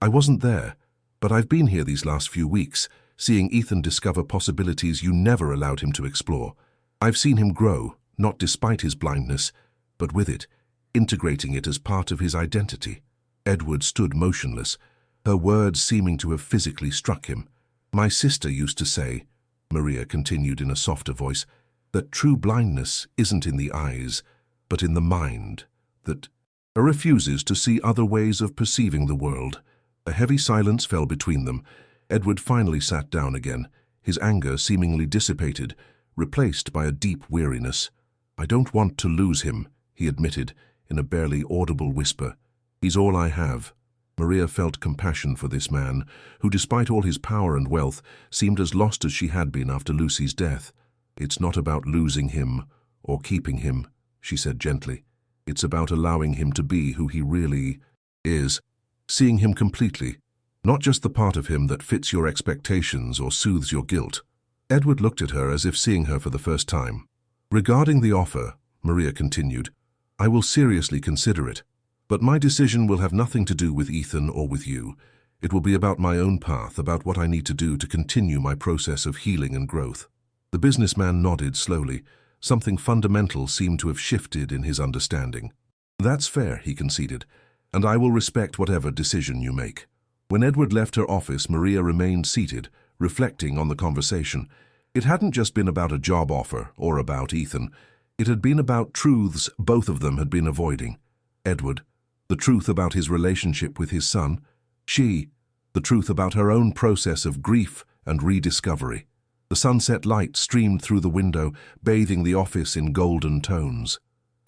"I wasn't there, but I've been here these last few weeks, seeing Ethan discover possibilities you never allowed him to explore. I've seen him grow, not despite his blindness, but with it, integrating it as part of his identity." Edward stood motionless, her words seeming to have physically struck him. "My sister used to say," Maria continued in a softer voice, "that true blindness isn't in the eyes, but in the mind, that refuses to see other ways of perceiving the world. A heavy silence fell between them. Edward finally sat down again, his anger seemingly dissipated, replaced by a deep weariness. "I don't want to lose him," he admitted, in a barely audible whisper. "He's all I have." Maria felt compassion for this man, who, despite all his power and wealth, seemed as lost as she had been after Lucy's death. "It's not about losing him or keeping him," she said gently. "It's about allowing him to be who he really is, seeing him completely, not just the part of him that fits your expectations or soothes your guilt." Edward looked at her as if seeing her for the first time. "Regarding the offer," Maria continued, "I will seriously consider it. But my decision will have nothing to do with Ethan or with you. It will be about my own path, about what I need to do to continue my process of healing and growth." The businessman nodded slowly. Something fundamental seemed to have shifted in his understanding. "That's fair," he conceded, "and I will respect whatever decision you make." When Edward left her office, Maria remained seated, reflecting on the conversation. It hadn't just been about a job offer or about Ethan. It had been about truths both of them had been avoiding. Edward, the truth about his relationship with his son. She, the truth about her own process of grief and rediscovery. The sunset light streamed through the window, bathing the office in golden tones.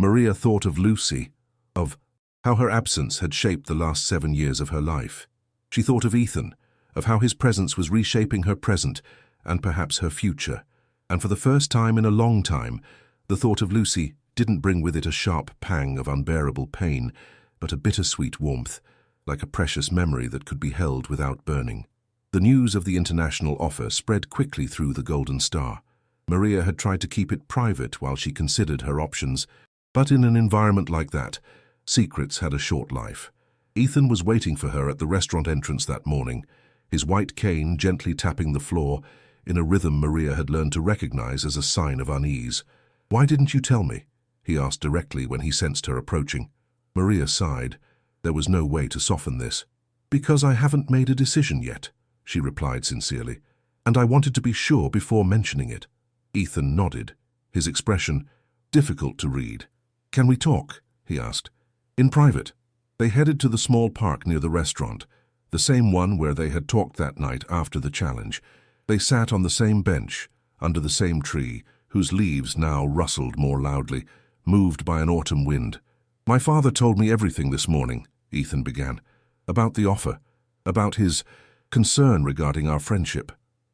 Maria thought of Lucy, of how her absence had shaped the last 7 years of her life. She thought of Ethan, of how his presence was reshaping her present and perhaps her future. And for the first time in a long time, the thought of Lucy didn't bring with it a sharp pang of unbearable pain, but a bittersweet warmth, like a precious memory that could be held without burning. The news of the international offer spread quickly through the Golden Star. Maria had tried to keep it private while she considered her options, but in an environment like that, secrets had a short life. Ethan was waiting for her at the restaurant entrance that morning, his white cane gently tapping the floor in a rhythm Maria had learned to recognize as a sign of unease. "Why didn't you tell me?" he asked directly when he sensed her approaching. Maria sighed. There was no way to soften this. "Because I haven't made a decision yet," she replied sincerely, "and I wanted to be sure before mentioning it." Ethan nodded, his expression difficult to read. "Can we talk?" he asked. "In private." They headed to the small park near the restaurant, the same one where they had talked that night after the challenge. They sat on the same bench, under the same tree, whose leaves now rustled more loudly, moved by an autumn wind. "My father told me everything this morning," Ethan began, "about the offer, about his concern regarding our friendship."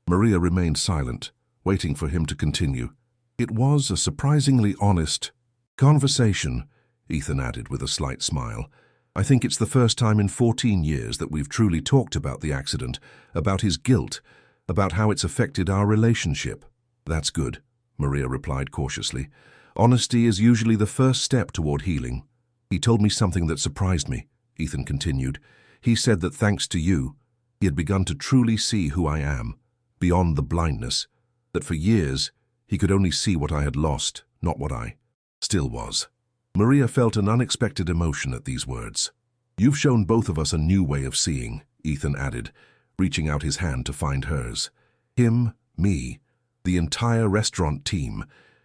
Maria remained silent, waiting for him to continue. "It was a surprisingly honest conversation," Ethan added with a slight smile. "I think it's the first time in 14 years that we've truly talked about the accident, about his guilt, about how it's affected our relationship." "That's good," Maria replied cautiously. "Honesty is usually the first step toward healing." "He told me something that surprised me," Ethan continued. "He said that thanks to you, he had begun to truly see who I am, beyond the blindness, that for years he could only see what I had lost, not what I still was." Maria felt an unexpected emotion at these words. "You've shown both of us a new way of seeing," Ethan added, reaching out his hand to find hers. "Him, me, the entire restaurant team.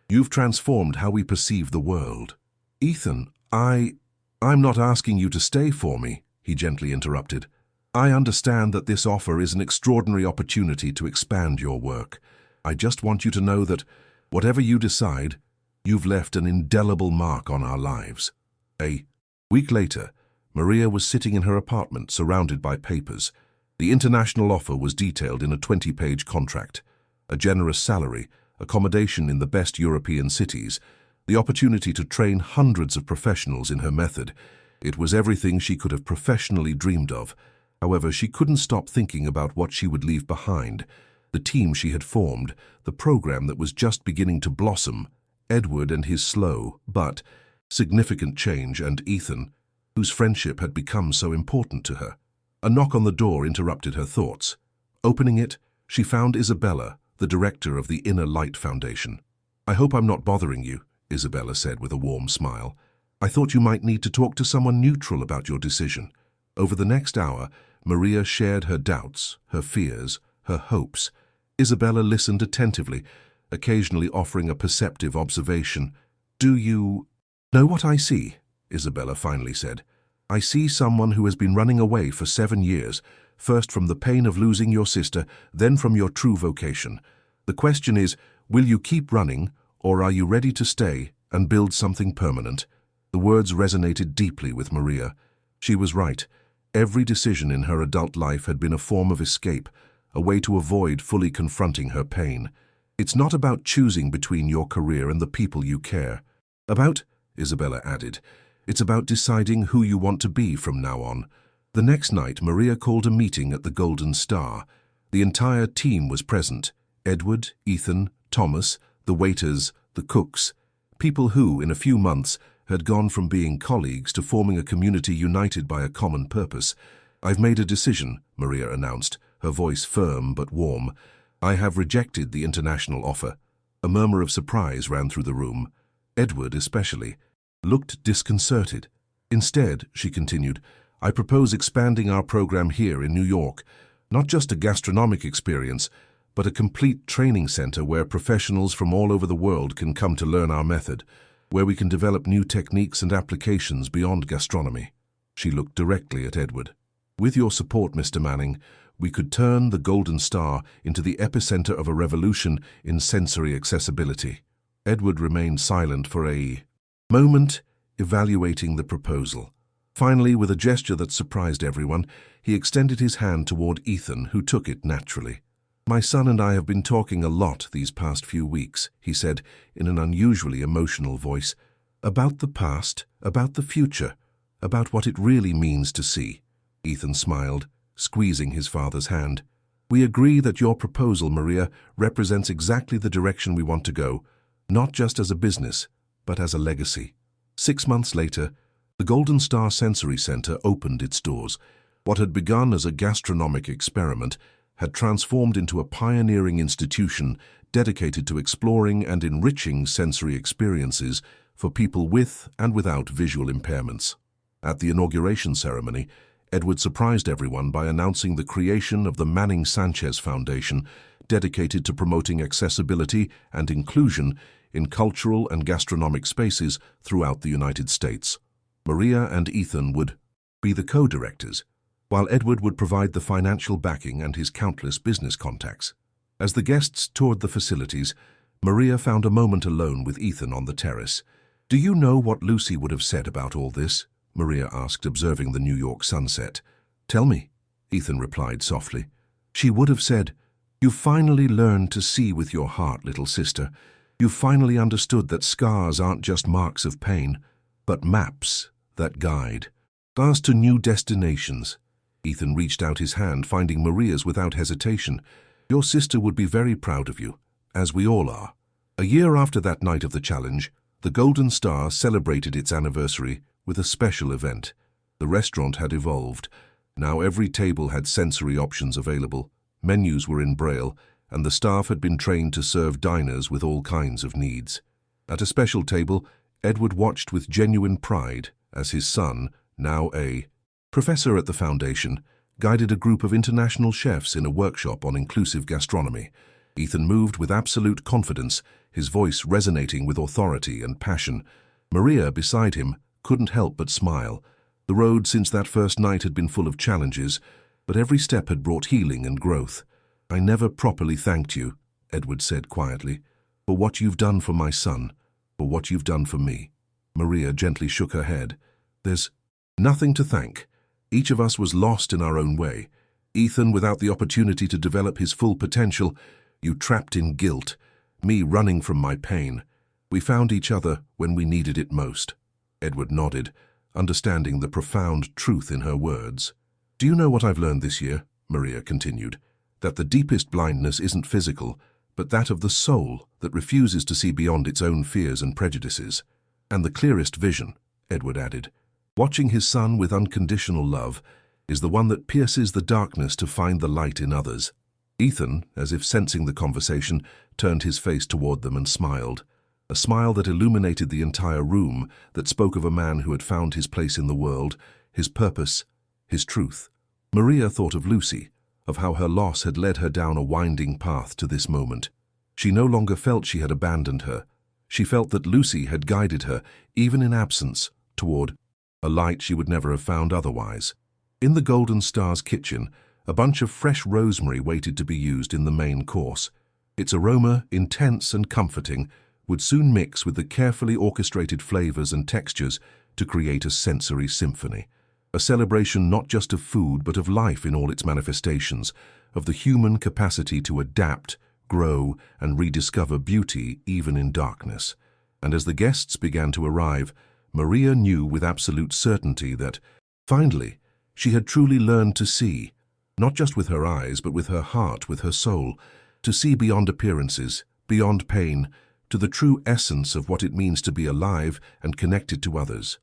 You've transformed how we perceive the world." "Ethan, I'm not asking you to stay for me," he gently interrupted. "I understand that this offer is an extraordinary opportunity to expand your work. I just want you to know that, whatever you decide, you've left an indelible mark on our lives." A week later, Maria was sitting in her apartment surrounded by papers. The international offer was detailed in a 20-page contract. A generous salary, accommodation in the best European cities, the opportunity to train hundreds of professionals in her method. It was everything she could have professionally dreamed of. However, she couldn't stop thinking about what she would leave behind. The team she had formed, the program that was just beginning to blossom, Edward and his slow but significant change, and Ethan, whose friendship had become so important to her. A knock on the door interrupted her thoughts. Opening it, she found Isabella, the director of the Inner Light Foundation. "I hope I'm not bothering you," Isabella said with a warm smile. "I thought you might need to talk to someone neutral about your decision." Over the next hour, Maria shared her doubts, her fears, her hopes. Isabella listened attentively, occasionally offering a perceptive observation. "Do you know what I see?" Isabella finally said. I see someone who has been running away for 7 years, first from the pain of losing your sister, then from your true vocation. The question is, will you keep running, or are you ready to stay and build something permanent? The words resonated deeply with Maria. She was right. Every decision in her adult life had been a form of escape, a way to avoid fully confronting her pain. It's not about choosing between your career and the people you care about, Isabella added. It's about deciding who you want to be from now on. The next night, Maria called a meeting at the Golden Star. The entire team was present. Edward, Ethan, Thomas, the waiters, the cooks. People who, in a few months, had gone from being colleagues to forming a community united by a common purpose. I've made a decision, Maria announced, her voice firm but warm. I have rejected the international offer. A murmur of surprise ran through the room. Edward, especially, looked disconcerted. Instead, she continued, I propose expanding our program here in New York. Not just a gastronomic experience, but a complete training center where professionals from all over the world can come to learn our method, where we can develop new techniques and applications beyond gastronomy. She looked directly at Edward. With your support, Mr. Manning, we could turn the Golden Star into the epicenter of a revolution in sensory accessibility. Edward remained silent for a moment, evaluating the proposal. Finally, with a gesture that surprised everyone, he extended his hand toward Ethan, who took it naturally. My son and I have been talking a lot these past few weeks, he said in an unusually emotional voice, about the past, about the future, about what it really means to see. Ethan smiled, squeezing his father's hand. We agree that your proposal, Maria, represents exactly the direction we want to go, not just as a business, but as a legacy. 6 months later, the Golden Star Sensory Center opened its doors. What had begun as a gastronomic experiment had transformed into a pioneering institution dedicated to exploring and enriching sensory experiences for people with and without visual impairments. At the inauguration ceremony, Edward surprised everyone by announcing the creation of the Manning Sanchez Foundation, dedicated to promoting accessibility and inclusion in cultural and gastronomic spaces throughout the United States. Maria and Ethan would be the co-directors, while Edward would provide the financial backing and his countless business contacts. As the guests toured the facilities, Maria found a moment alone with Ethan on the terrace. Do you know what Lucy would have said about all this? Maria asked, observing the New York sunset. Tell me, Ethan replied softly. She would have said, You've finally learned to see with your heart, little sister. You've finally understood that scars aren't just marks of pain, but maps that guide us to new destinations. Ethan reached out his hand, finding Maria's without hesitation. Your sister would be very proud of you, as we all are. A year after that night of the challenge, the Golden Star celebrated its anniversary with a special event. The restaurant had evolved. Now every table had sensory options available, menus were in Braille, and the staff had been trained to serve diners with all kinds of needs. At a special table, Edward watched with genuine pride as his son, now a professor at the foundation, guided a group of international chefs in a workshop on inclusive gastronomy. Ethan moved with absolute confidence, his voice resonating with authority and passion. Maria, beside him, couldn't help but smile. The road since that first night had been full of challenges, but every step had brought healing and growth. I never properly thanked you, Edward said quietly, for what you've done for my son, for what you've done for me. Maria gently shook her head. There's nothing to thank. Each of us was lost in our own way. Ethan without the opportunity to develop his full potential, you trapped in guilt, me running from my pain. We found each other when we needed it most. Edward nodded, understanding the profound truth in her words. Do you know what I've learned this year? Maria continued. That the deepest blindness isn't physical, but that of the soul that refuses to see beyond its own fears and prejudices. And the clearest vision, Edward added, watching his son with unconditional love, is the one that pierces the darkness to find the light in others. Ethan, as if sensing the conversation, turned his face toward them and smiled. A smile that illuminated the entire room, that spoke of a man who had found his place in the world, his purpose, his truth. Maria thought of Lucy, of how her loss had led her down a winding path to this moment. She no longer felt she had abandoned her. She felt that Lucy had guided her, even in absence, toward a light she would never have found otherwise. In the Golden Star's kitchen, a bunch of fresh rosemary waited to be used in the main course. Its aroma, intense and comforting, would soon mix with the carefully orchestrated flavors and textures to create a sensory symphony. A celebration not just of food but of life in all its manifestations, of the human capacity to adapt, grow, and rediscover beauty even in darkness. And as the guests began to arrive, Maria knew with absolute certainty that, finally, she had truly learned to see, not just with her eyes but with her heart, with her soul, to see beyond appearances, beyond pain, to the true essence of what it means to be alive and connected to others.